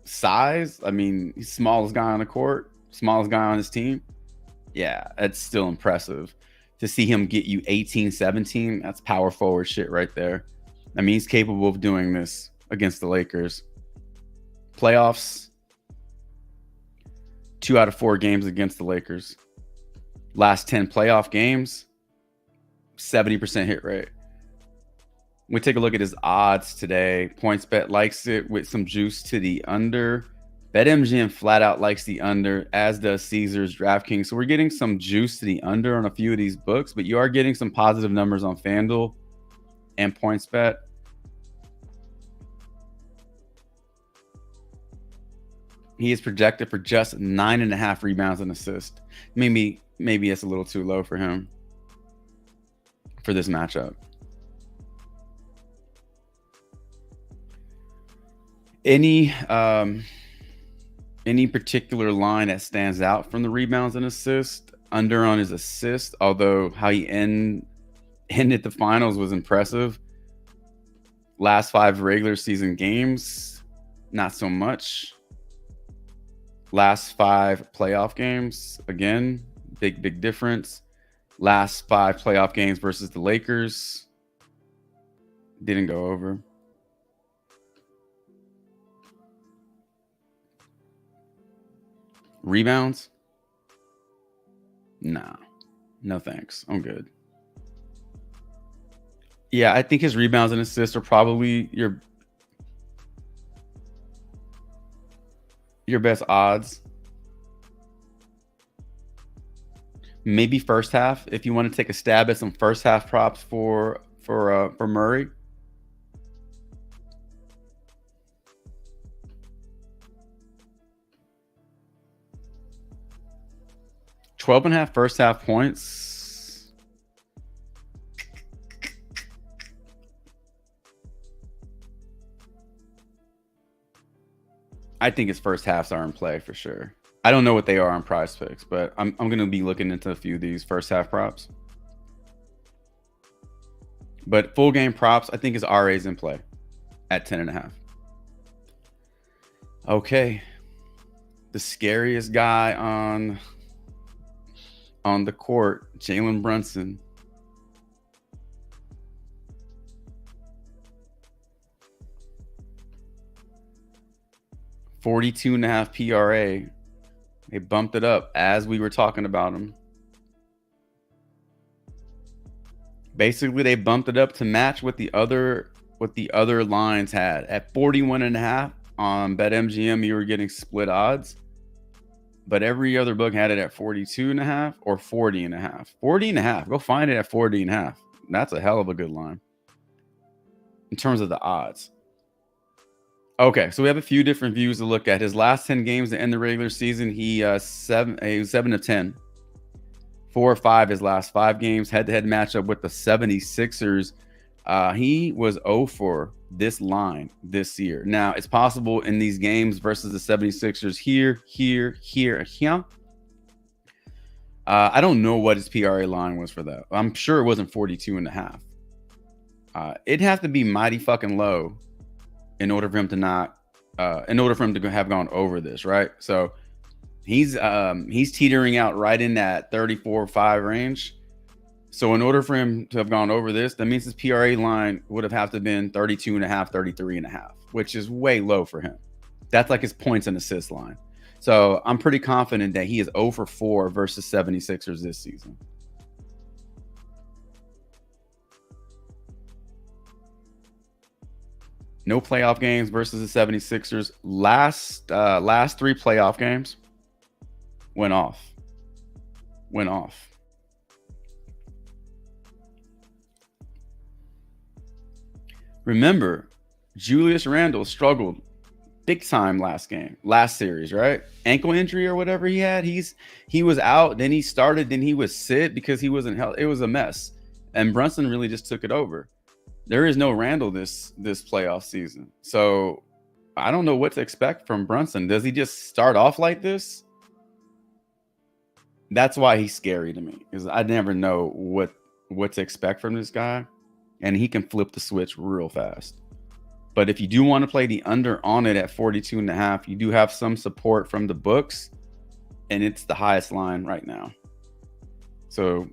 size, I mean, he's smallest guy on the court, smallest guy on his team. Yeah, it's still impressive. To see him get you 18, 17, that's power forward shit right there. I mean, he's capable of doing this against the Lakers. Playoffs, 2 out of 4 games against the Lakers. Last 10 playoff games, 70% hit rate. We take a look at his odds today. PointsBet likes it with some juice to the under. BetMGM flat out likes the under, as does Caesars, DraftKings. So we're getting some juice to the under on a few of these books, but you are getting some positive numbers on FanDuel and PointsBet. He is projected for just 9.5 rebounds and assists. Maybe it's a little too low for him for this matchup. Any particular line that stands out from the rebounds and assists? Under on his assist, although how he ended the finals was impressive. Last 5 regular season games, not so much. Last 5 playoff games, again, big difference. Last 5 playoff games versus the Lakers, didn't go over. Rebounds? Nah, no thanks. I'm good. Yeah, I think his rebounds and assists are probably your best odds. Maybe first half if you want to take a stab at some first half props for Murray. $12.5 first half points. I think his first halves are in play for sure. I don't know what they are on PrizePicks, but I'm going to be looking into a few of these first half props. But full game props, I think his RA is in play at 10.5. Okay. The scariest guy on the court, Jalen Brunson. .42.5 PRA. They bumped it up as we were talking about him. Basically, they bumped it up to match what the other lines had. At 41.5 on BetMGM, you were getting split odds. But every other book had it at 42.5 or 40.5. 40.5. Go find it at 40.5. That's a hell of a good line in terms of the odds. Okay, so we have a few different views to look at. His last 10 games to end the regular season, he was 7 of 10. 4 or 5 his last 5 games. Head-to-head matchup with the 76ers. He was 0 for this line this year. Now, it's possible in these games versus the 76ers here. I don't know what his PRA line was for that. I'm sure it wasn't 42.5. It'd have to be mighty fucking low in order for him to have gone over this, right? So he's teetering out right in that 34.5 range. So in order for him to have gone over this, that means his PRA line would have to been 32.5, 33.5, which is way low for him. That's like his points and assist line. So I'm pretty confident that he is 0 for 4 versus 76ers this season. No playoff games versus the 76ers. Last 3 playoff games went off. Remember, Julius Randle struggled big time last series, right? Ankle injury or whatever he had. He was out, then he started, then he was sit because he wasn't healthy. It was a mess. And Brunson really just took it over. There is no Randle this playoff season. So I don't know what to expect from Brunson. Does he just start off like this? That's why he's scary to me, because I never know what to expect from this guy. And he can flip the switch real fast. But if you do want to play the under on it at 42.5, you do have some support from the books, and it's the highest line right now. So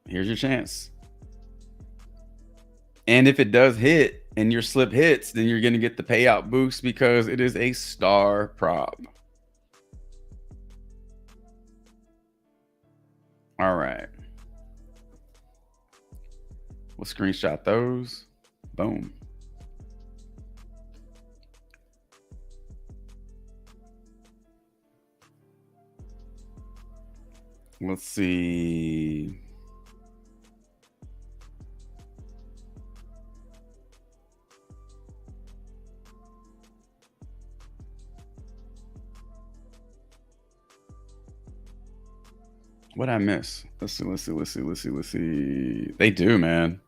here's your chance. And if it does hit and your slip hits, then you're going to get the payout boost because it is a star prop. All right. We'll screenshot those. Boom. Let's see. What I miss? Let's see. They do, man.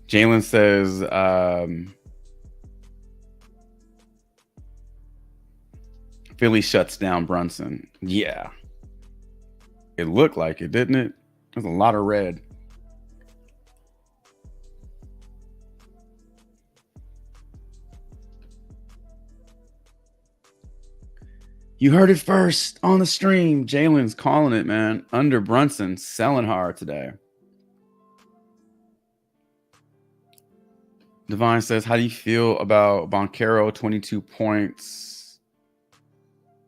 Jalen says, Philly shuts down Brunson. Yeah. It looked like it, didn't it? There's a lot of red. You heard it first on the stream. Jalen's calling it, man. Under Brunson, selling hard today. Divine says, how do you feel about Banchero, 22 points?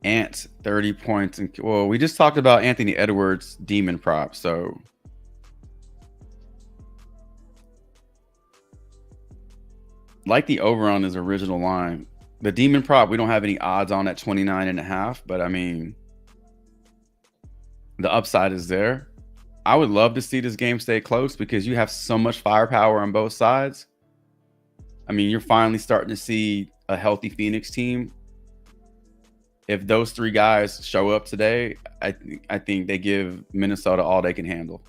Ant, 30 points. And well, we just talked about Anthony Edwards, demon prop. So like the over on his original line. The demon prop, we don't have any odds on at 29.5, but I mean, the upside is there. I would love to see this game stay close because you have so much firepower on both sides. I mean, you're finally starting to see a healthy Phoenix team. If those 3 guys show up today, I think they give Minnesota all they can handle.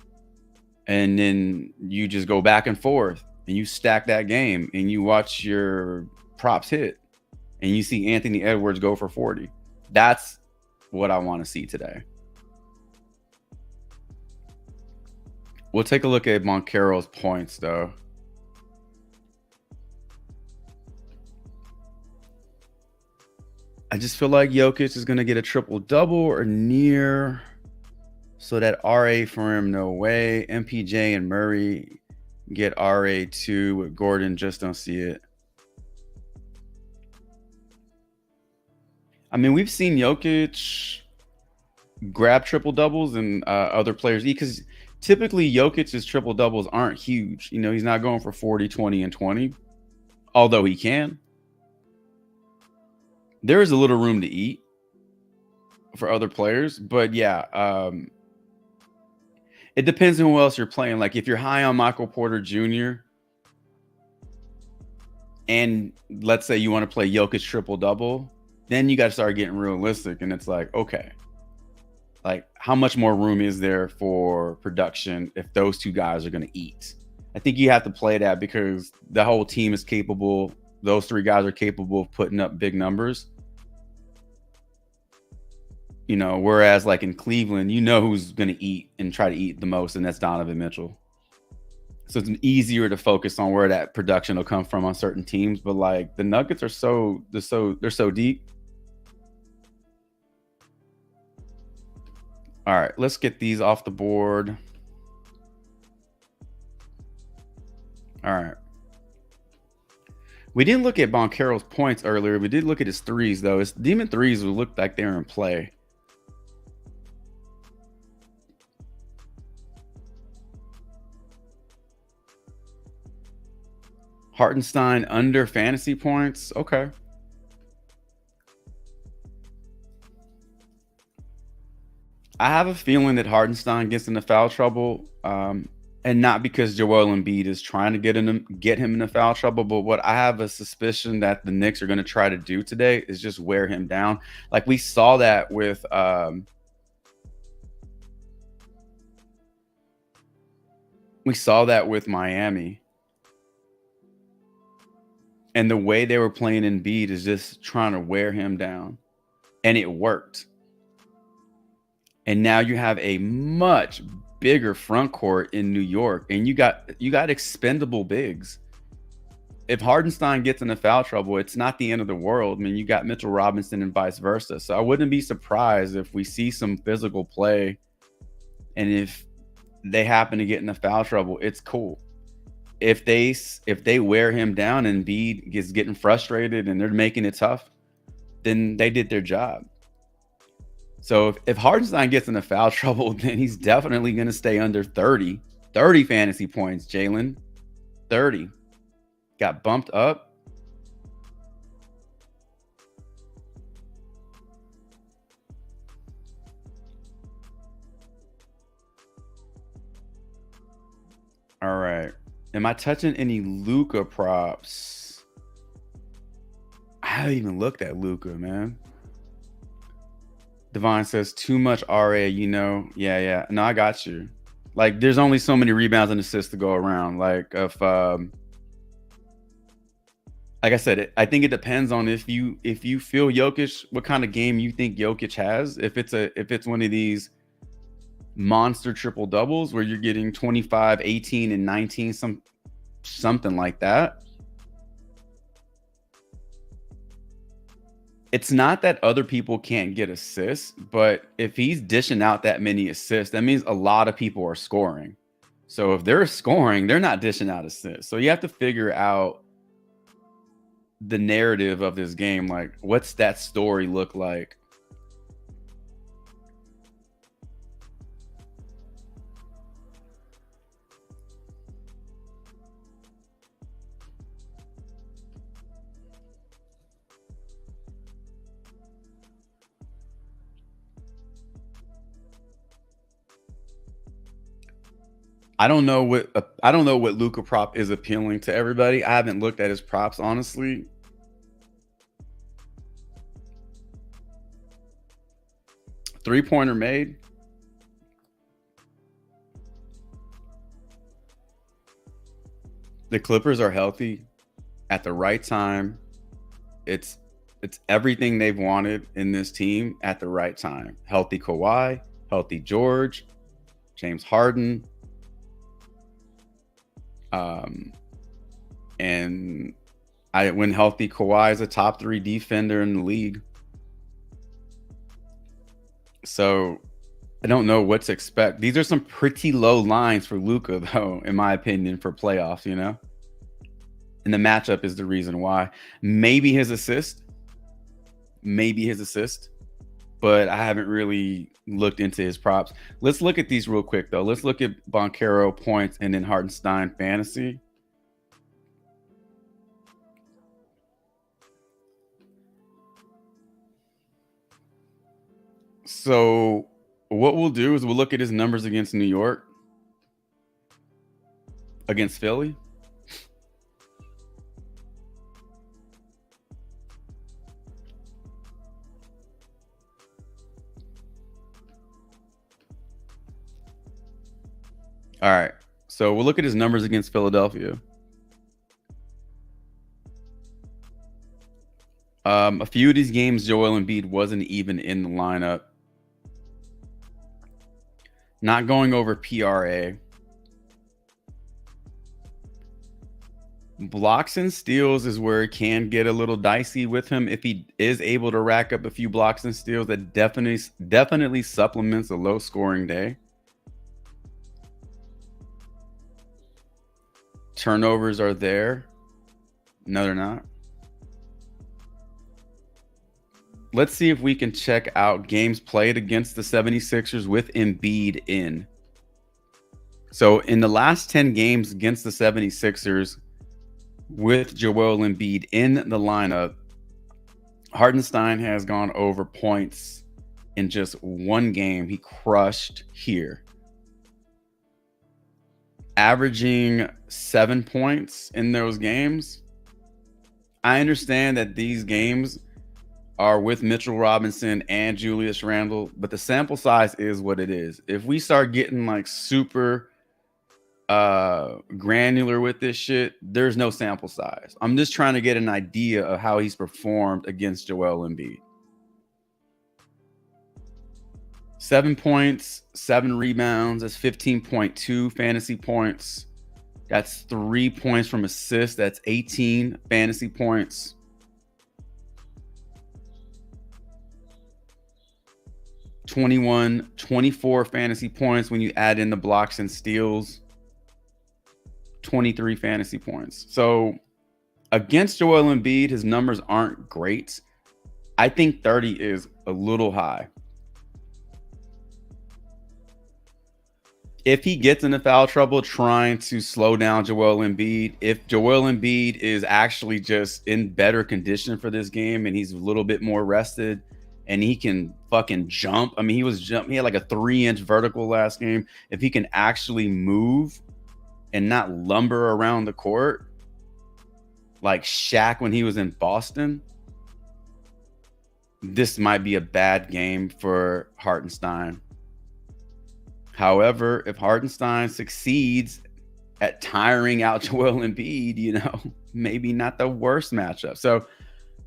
And then you just go back and forth and you stack that game and you watch your props hit. And you see Anthony Edwards go for 40. That's what I want to see today. We'll take a look at Banchero's points, though. I just feel like Jokic is going to get a triple-double or near. So that RA for him, no way. MPJ and Murray get RA too. With Gordon, just don't see it. I mean, we've seen Jokic grab triple doubles and other players because typically Jokic's triple doubles aren't huge. You know, he's not going for 40, 20, and 20, although he can. There is a little room to eat for other players, but yeah, it depends on who else you're playing. Like if you're high on Michael Porter Jr. and let's say you want to play Jokic triple double, then you got to start getting realistic. And it's like, okay, like how much more room is there for production if those 2 guys are going to eat? I think you have to play that because the whole team is capable. Those 3 guys are capable of putting up big numbers. You know, whereas like in Cleveland, you know who's going to eat and try to eat the most, and that's Donovan Mitchell. So it's easier to focus on where that production will come from on certain teams. But like the Nuggets are they're so deep. All right, let's get these off the board. All right. We didn't look at Banchero's points earlier. We did look at his threes, though. His demon threes would look like they were in play. Hartenstein under fantasy points. Okay. I have a feeling that Hartenstein gets into foul trouble, and not because Joel Embiid is trying to get him into foul trouble, but what I have a suspicion that the Knicks are going to try to do today is just wear him down. Like we saw that with Miami. And the way they were playing Embiid is just trying to wear him down. And it worked. And now you have a much bigger front court in New York, and you got expendable bigs. If Hardenstein gets into foul trouble, it's not the end of the world. I mean, you got Mitchell Robinson and vice versa. So I wouldn't be surprised if we see some physical play, and if they happen to get into foul trouble, it's cool. If they wear him down and Embiid is getting frustrated and they're making it tough, then they did their job. So if Hardenstein gets into foul trouble, then he's definitely going to stay under 30 fantasy points. Jalen, 30 got bumped up. All right. Am I touching any Luka props? I haven't even looked at Luka, man. Devon says too much RA, you know. Yeah. No, I got you. Like, there's only so many rebounds and assists to go around. Like, if like I said, I think it depends on if you feel Jokic, what kind of game you think Jokic has. If it's one of these monster triple doubles where you're getting 25, 18, and 19, something like that. It's not that other people can't get assists, but if he's dishing out that many assists, that means a lot of people are scoring. So if they're scoring, they're not dishing out assists. So you have to figure out the narrative of this game. Like, what's that story look like? I don't know what Luka prop is appealing to everybody. I haven't looked at his props, honestly. Three-pointer made. The Clippers are healthy at the right time. It's everything they've wanted in this team at the right time. Healthy Kawhi, healthy George, James Harden. And when healthy, Kawhi is a top 3 defender in the league. So I don't know what to expect. These are some pretty low lines for Luka, though, in my opinion, for playoffs, you know? And the matchup is the reason why. Maybe his assist, but I haven't really looked into his props. Let's look at these real quick, though. Let's look at Boncaro points and then Hartenstein fantasy. So what we'll do is we'll look at his numbers against New York, against Philly. All right. So we'll look at his numbers against Philadelphia. A few of these games, Joel Embiid wasn't even in the lineup. Not going over PRA. Blocks and steals is where it can get a little dicey with him. If he is able to rack up a few blocks and steals, that definitely supplements a low scoring day. Turnovers are there. No, they're not. Let's see if we can check out games played against the 76ers with Embiid in. So in the last 10 games against the 76ers, with Joel Embiid in the lineup, Hartenstein has gone over points in just one game. He crushed here, averaging 7 points in those games. I understand that these games are with Mitchell Robinson and Julius Randle, but the sample size is what it is. If we start getting like super granular with this shit, there's no sample size. I'm just trying to get an idea of how he's performed against Joel Embiid. 7 points, 7 rebounds. That's 15.2 fantasy points. That's 3 points from assists. That's 18 fantasy points. (21, 24 fantasy points when you add in the blocks and steals. 23 fantasy points. So against Joel Embiid, his numbers aren't great. I think 30 is a little high. If he gets into foul trouble trying to slow down Joel Embiid, if Joel Embiid is actually just in better condition for this game and he's a little bit more rested and he can fucking jump. I mean, he had like a 3-inch vertical last game. If he can actually move and not lumber around the court like Shaq when he was in Boston, this might be a bad game for Hartenstein. However, if Hartenstein succeeds at tiring out Joel Embiid, you know, maybe not the worst matchup. So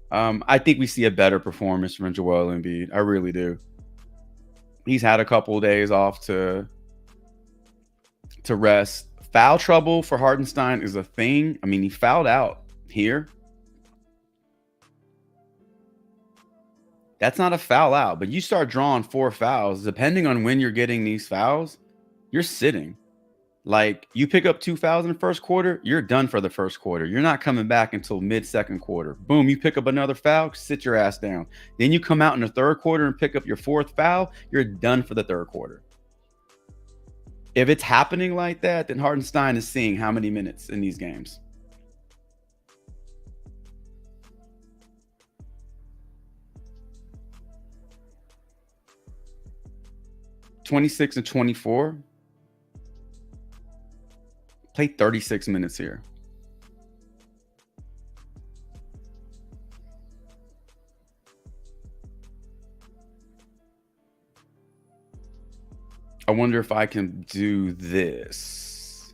I think we see a better performance from Joel Embiid. I really do. He's had a couple of days off to rest. Foul trouble for Hartenstein is a thing. I mean, he fouled out here. That's not a foul out, but you start drawing 4 fouls. Depending on when you're getting these fouls, you're sitting. Like, you pick up 2 fouls in the first quarter, you're done for the first quarter. You're not coming back until mid-second quarter. Boom, you pick up another foul, sit your ass down. Then you come out in the third quarter and pick up your 4th foul, you're done for the third quarter. If it's happening like that, then Hartenstein is seeing how many minutes in these games? (26 and 24). Play 36 minutes here. I wonder if I can do this.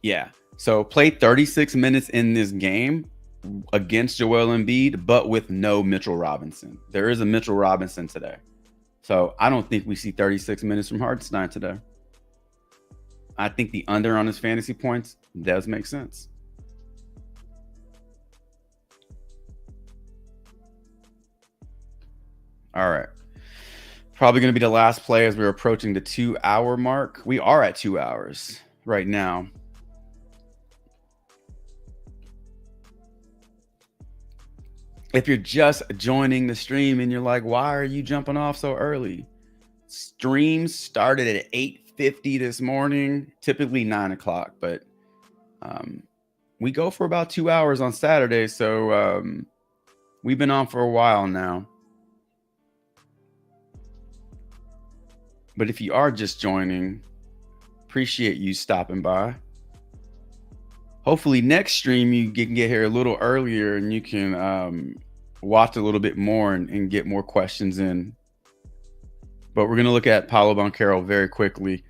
Yeah. So play 36 minutes in this game against Joel Embiid, but with no Mitchell Robinson. There is a Mitchell Robinson today. So I don't think we see 36 minutes from Hartenstein today. I think the under on his fantasy points does make sense. All right. Probably going to be the last play as we're approaching the 2-hour mark. We are at 2 hours right now. If you're just joining the stream and you're like, why are you jumping off so early? Streams started at 8:50 this morning, typically 9 o'clock, but we go for about 2 hours on Saturday. So we've been on for a while now. But if you are just joining, appreciate you stopping by. Hopefully next stream you can get here a little earlier and you can watch a little bit more and get more questions in. But we're going to look at Paolo Banchero very quickly.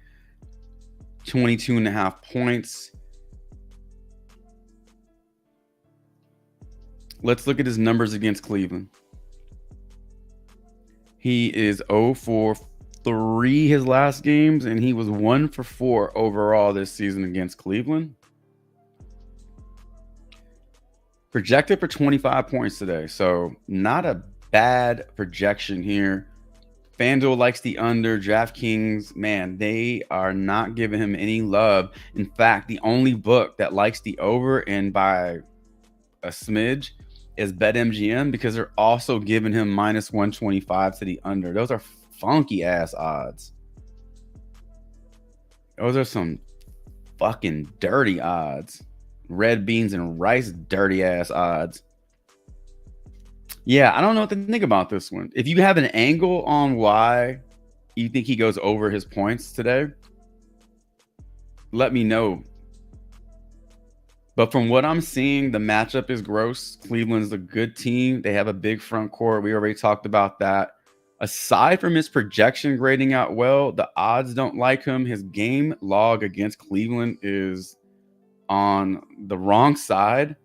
22.5 points. Let's look at his numbers against Cleveland. He is 0 for 3 his last games, and he was 1 for 4 overall this season against Cleveland. Projected for 25 points today, so not a bad projection here. FanDuel likes the under. DraftKings, man, they are not giving him any love. In fact, the only book that likes the over, and by a smidge, is BetMGM, because they're also giving him -125 to the under. Those are funky ass odds. Those are some funky ass odds. fucking dirty odds. Red beans and rice, dirty ass odds. Yeah, I don't know what to think about this one. If you have an angle on why you think he goes over his points today, let me know. But from what I'm seeing, the matchup is gross. Cleveland's a good team. They have a big front court. We already talked about that. Aside from his projection grading out well, the odds don't like him. His game log against Cleveland is on the wrong side.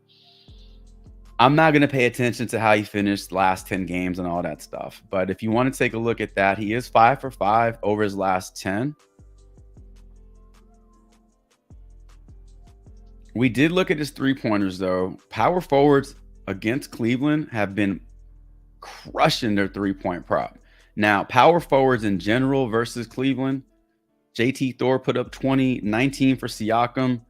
I'm not going to pay attention to how he finished last 10 games and all that stuff. But if you want to take a look at that, he is 5 for 5 over his last 10. We did look at his three-pointers, though. Power forwards against Cleveland have been crushing their three-point prop. Now, power forwards in general versus Cleveland, JT Thor put up 20, 19 for Siakam.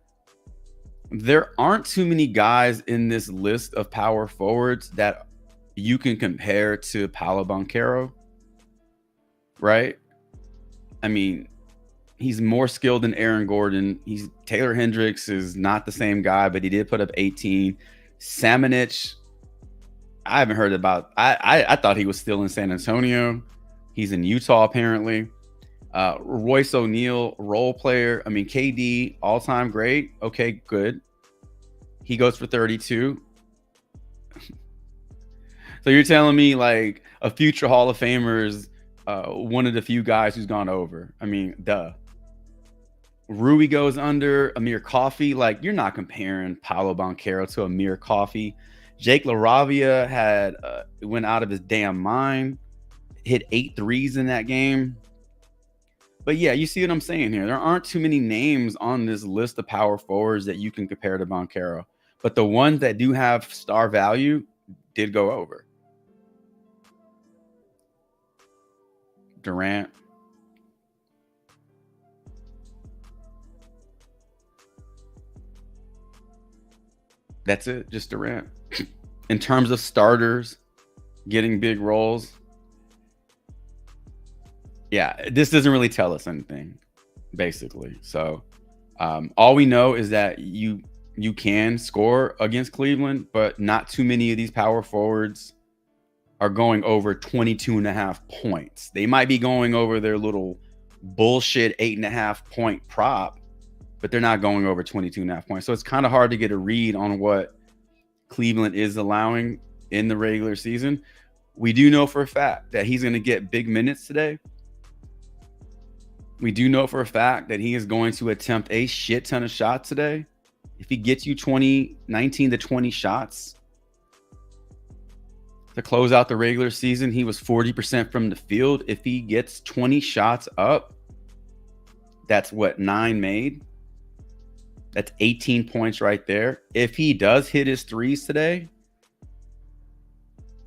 There aren't too many guys in this list of power forwards that you can compare to Paolo Banchero, right? I mean, he's more skilled than Aaron Gordon. Taylor Hendricks is not the same guy, but he did put up 18. Samanich, I haven't heard about. I thought he was still in San Antonio. He's in Utah apparently. Royce O'Neal, role player. I mean, KD, all-time great. Okay, good. He goes for 32. So you're telling me like a future Hall of Famer is one of the few guys who's gone over. I mean, duh. Rui goes under. Amir Coffey. Like, you're not comparing Paolo Banchero to Amir Coffey. Jake LaRavia had went out of his damn mind. Hit 8 threes in that game. But yeah, you see what I'm saying here. There aren't too many names on this list of power forwards that you can compare to Banchero. But the ones that do have star value did go over. Durant. That's it, just Durant. In terms of starters getting big roles, yeah, this doesn't really tell us anything, basically. So all we know is that you can score against Cleveland, but not too many of these power forwards are going over 22.5 points. They might be going over their little bullshit 8.5 point prop, but they're not going over 22.5 points. So it's kind of hard to get a read on what Cleveland is allowing in the regular season. We do know for a fact that he's going to get big minutes today. We do know for a fact that he is going to attempt a shit ton of shots today. If he gets you 19 to 20 shots to close out the regular season, he was 40% from the field. If he gets 20 shots up, that's what, 9 made. That's 18 points right there. If he does hit his threes today,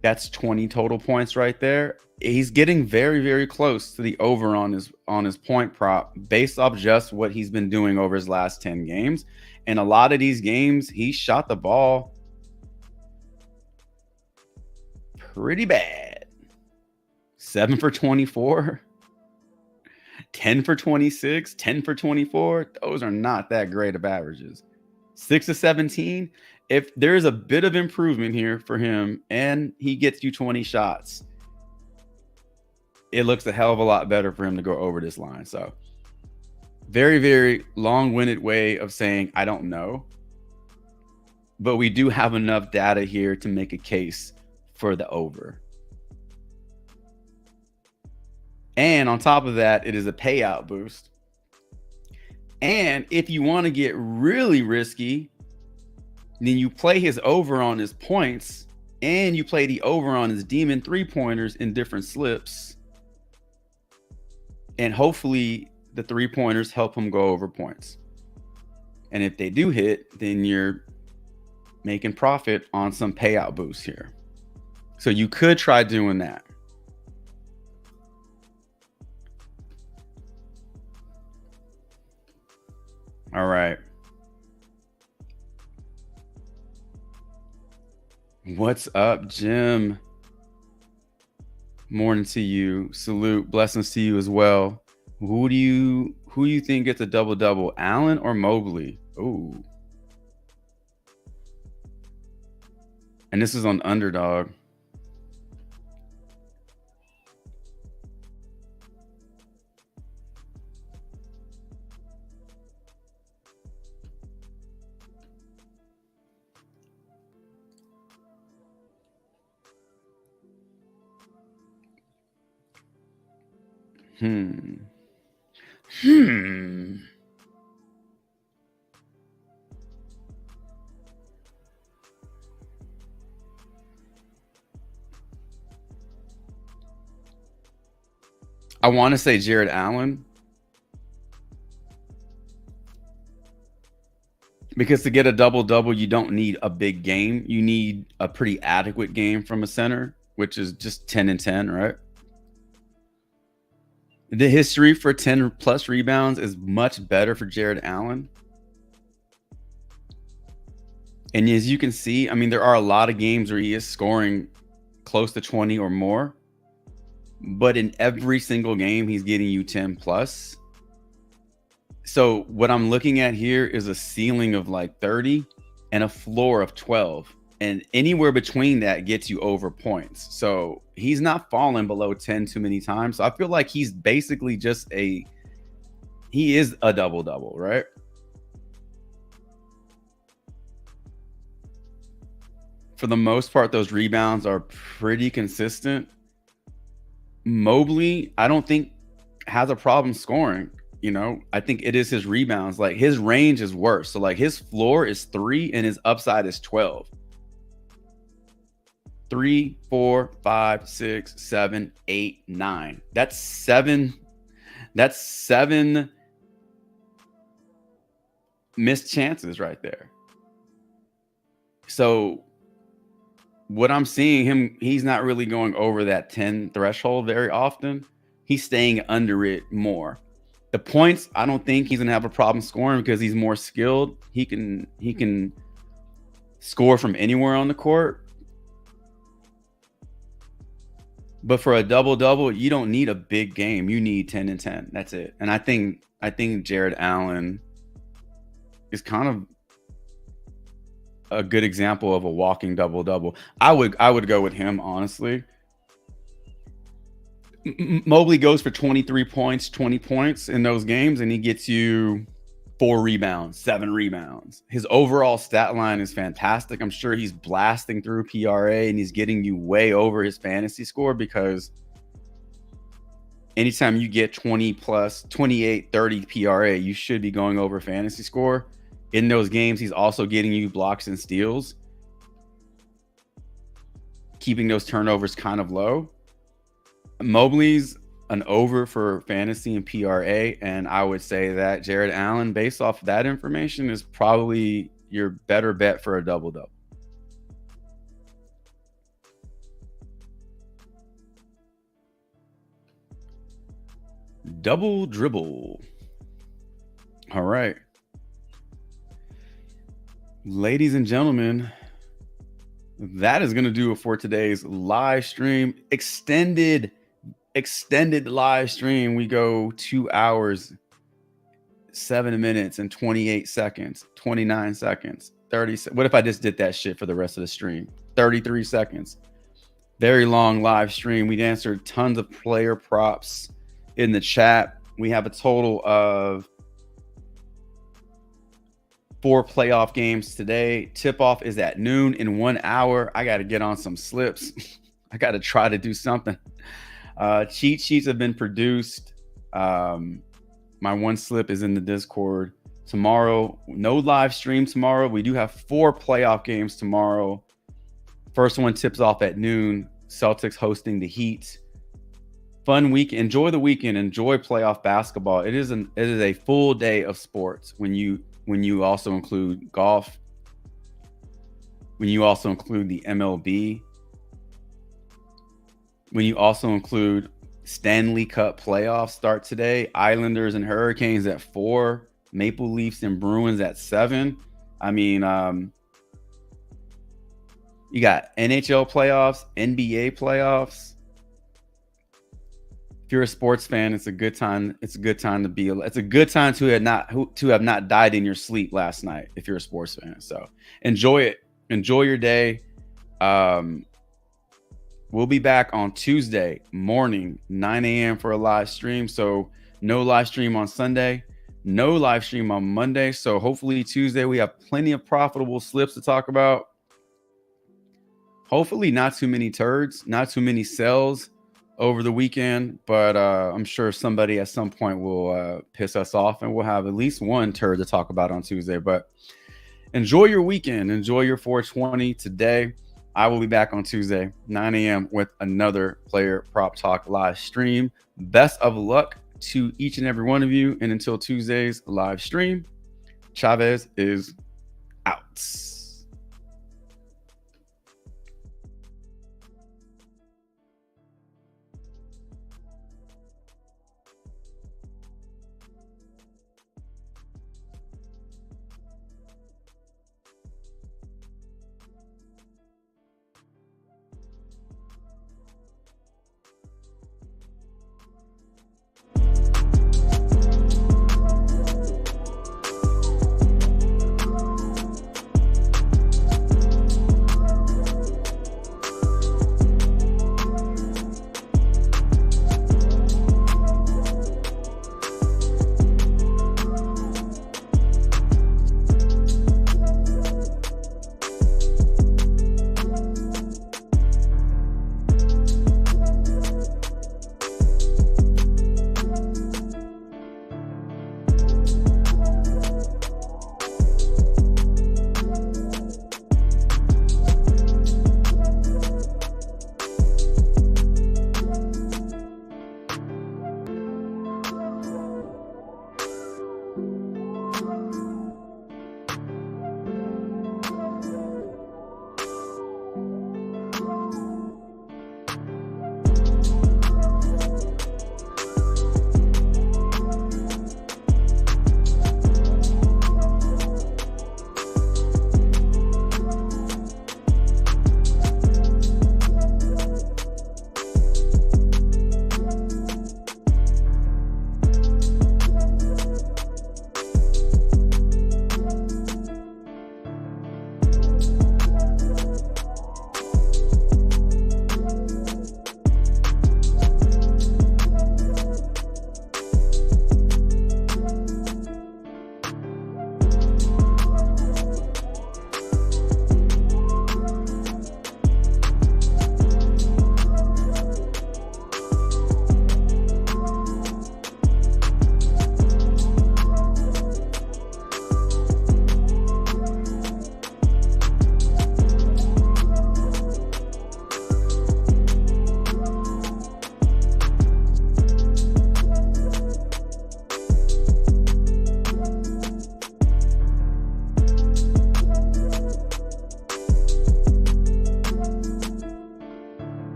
that's 20 total points right there. He's getting very, very close to the over on his point prop based off just what he's been doing over his last 10 games. And a lot of these games, he shot the ball pretty bad. 7 for 24, 10 for 26, 10 for 24. Those are not that great of averages. 6 of 17. If there's a bit of improvement here for him and he gets you 20 shots, it looks a hell of a lot better for him to go over this line. So very, very long-winded way of saying I don't know. But we do have enough data here to make a case for the over. And on top of that, it is a payout boost. And if you want to get really risky, then you play his over on his points and you play the over on his demon three-pointers in different slips. And hopefully the three-pointers help him go over points. And if they do hit, then you're making profit on some payout boost here. So you could try doing that. All right. What's up, Jim? Morning to you. Salute. Blessings to you as well. Who Who you think gets a double-double, Allen or Mobley? Ooh. And this is on Underdog. I want to say Jared Allen. Because to get a double-double, you don't need a big game. You need a pretty adequate game from a center, which is just 10 and 10, right? The history for 10 plus rebounds is much better for Jared Allen. And as you can see, I mean, there are a lot of games where he is scoring close to 20 or more. But in every single game, he's getting you 10 plus. So what I'm looking at here is a ceiling of like 30 and a floor of 12. And anywhere between that gets you over points. So he's not falling below 10 too many times. So I feel like he's basically just he is a double-double, right? For the most part, those rebounds are pretty consistent. Mobley, I don't think has a problem scoring. You know, I think it is his rebounds. Like his range is worse. So like his floor is 3 and his upside is 12. 3, 4, 5, 6, 7, 8, 9. That's 7. That's 7 missed chances right there. So what I'm seeing him, he's not really going over that 10 threshold very often. He's staying under it more. The points, I don't think he's gonna have a problem scoring because he's more skilled. He can score from anywhere on the court. But for a double-double, you don't need a big game. You need 10 and 10. That's it. And I think Jared Allen is kind of a good example of a walking double-double. I would go with him, honestly. Mobley goes for 23 points, 20 points in those games, and he gets you 4 rebounds, 7 rebounds. His overall stat line is fantastic. I'm sure he's blasting through PRA and he's getting you way over his fantasy score because anytime you get 20 plus, 28, 30 PRA, you should be going over fantasy score. In those games, he's also getting you blocks and steals, keeping those turnovers kind of low. Mobley's an over for fantasy and PRA, and I would say that Jared Allen, based off of that information, is probably your better bet for a double-double. Double dribble. All right. Ladies and gentlemen, that is going to do it for today's live stream. Extended live stream. We go 2 hours, 7 minutes and 28 seconds, 29 seconds, 30. What if I just did that shit for the rest of the stream? 33 seconds. Very long live stream. We answered tons of player props in the chat. We have a total of 4 playoff games today. Tip-off is at noon in 1 hour. I got to get on some slips. I got to try to do something. Cheat sheets have been produced. My one slip is in the Discord. Tomorrow, no live stream tomorrow. We do have 4 playoff games tomorrow. First one tips off at noon. Celtics hosting the Heat. Fun week. Enjoy the weekend. Enjoy playoff basketball. It is a full day of sports when you also include golf, when you also include the MLB, when you also include Stanley Cup playoffs start today, Islanders and Hurricanes at 4, Maple Leafs and Bruins at 7. I mean, you got NHL playoffs, NBA playoffs, If you're a sports fan, it's a good time. It's a good time to be. It's a good time to have not died in your sleep last night. If you're a sports fan, so enjoy it. Enjoy your day. We'll be back on Tuesday morning, 9 a.m. for a live stream. So no live stream on Sunday, no live stream on Monday. So hopefully Tuesday we have plenty of profitable slips to talk about. Hopefully not too many turds, not too many sells over the weekend, but I'm sure somebody at some point will piss us off, and we'll have at least one turd to talk about on Tuesday. But enjoy your weekend. Enjoy your 420 today. I will be back on Tuesday, 9 a.m. with another Player Prop Talk live stream. Best of luck to each and every one of you. And until Tuesday's live stream, Chavez is out.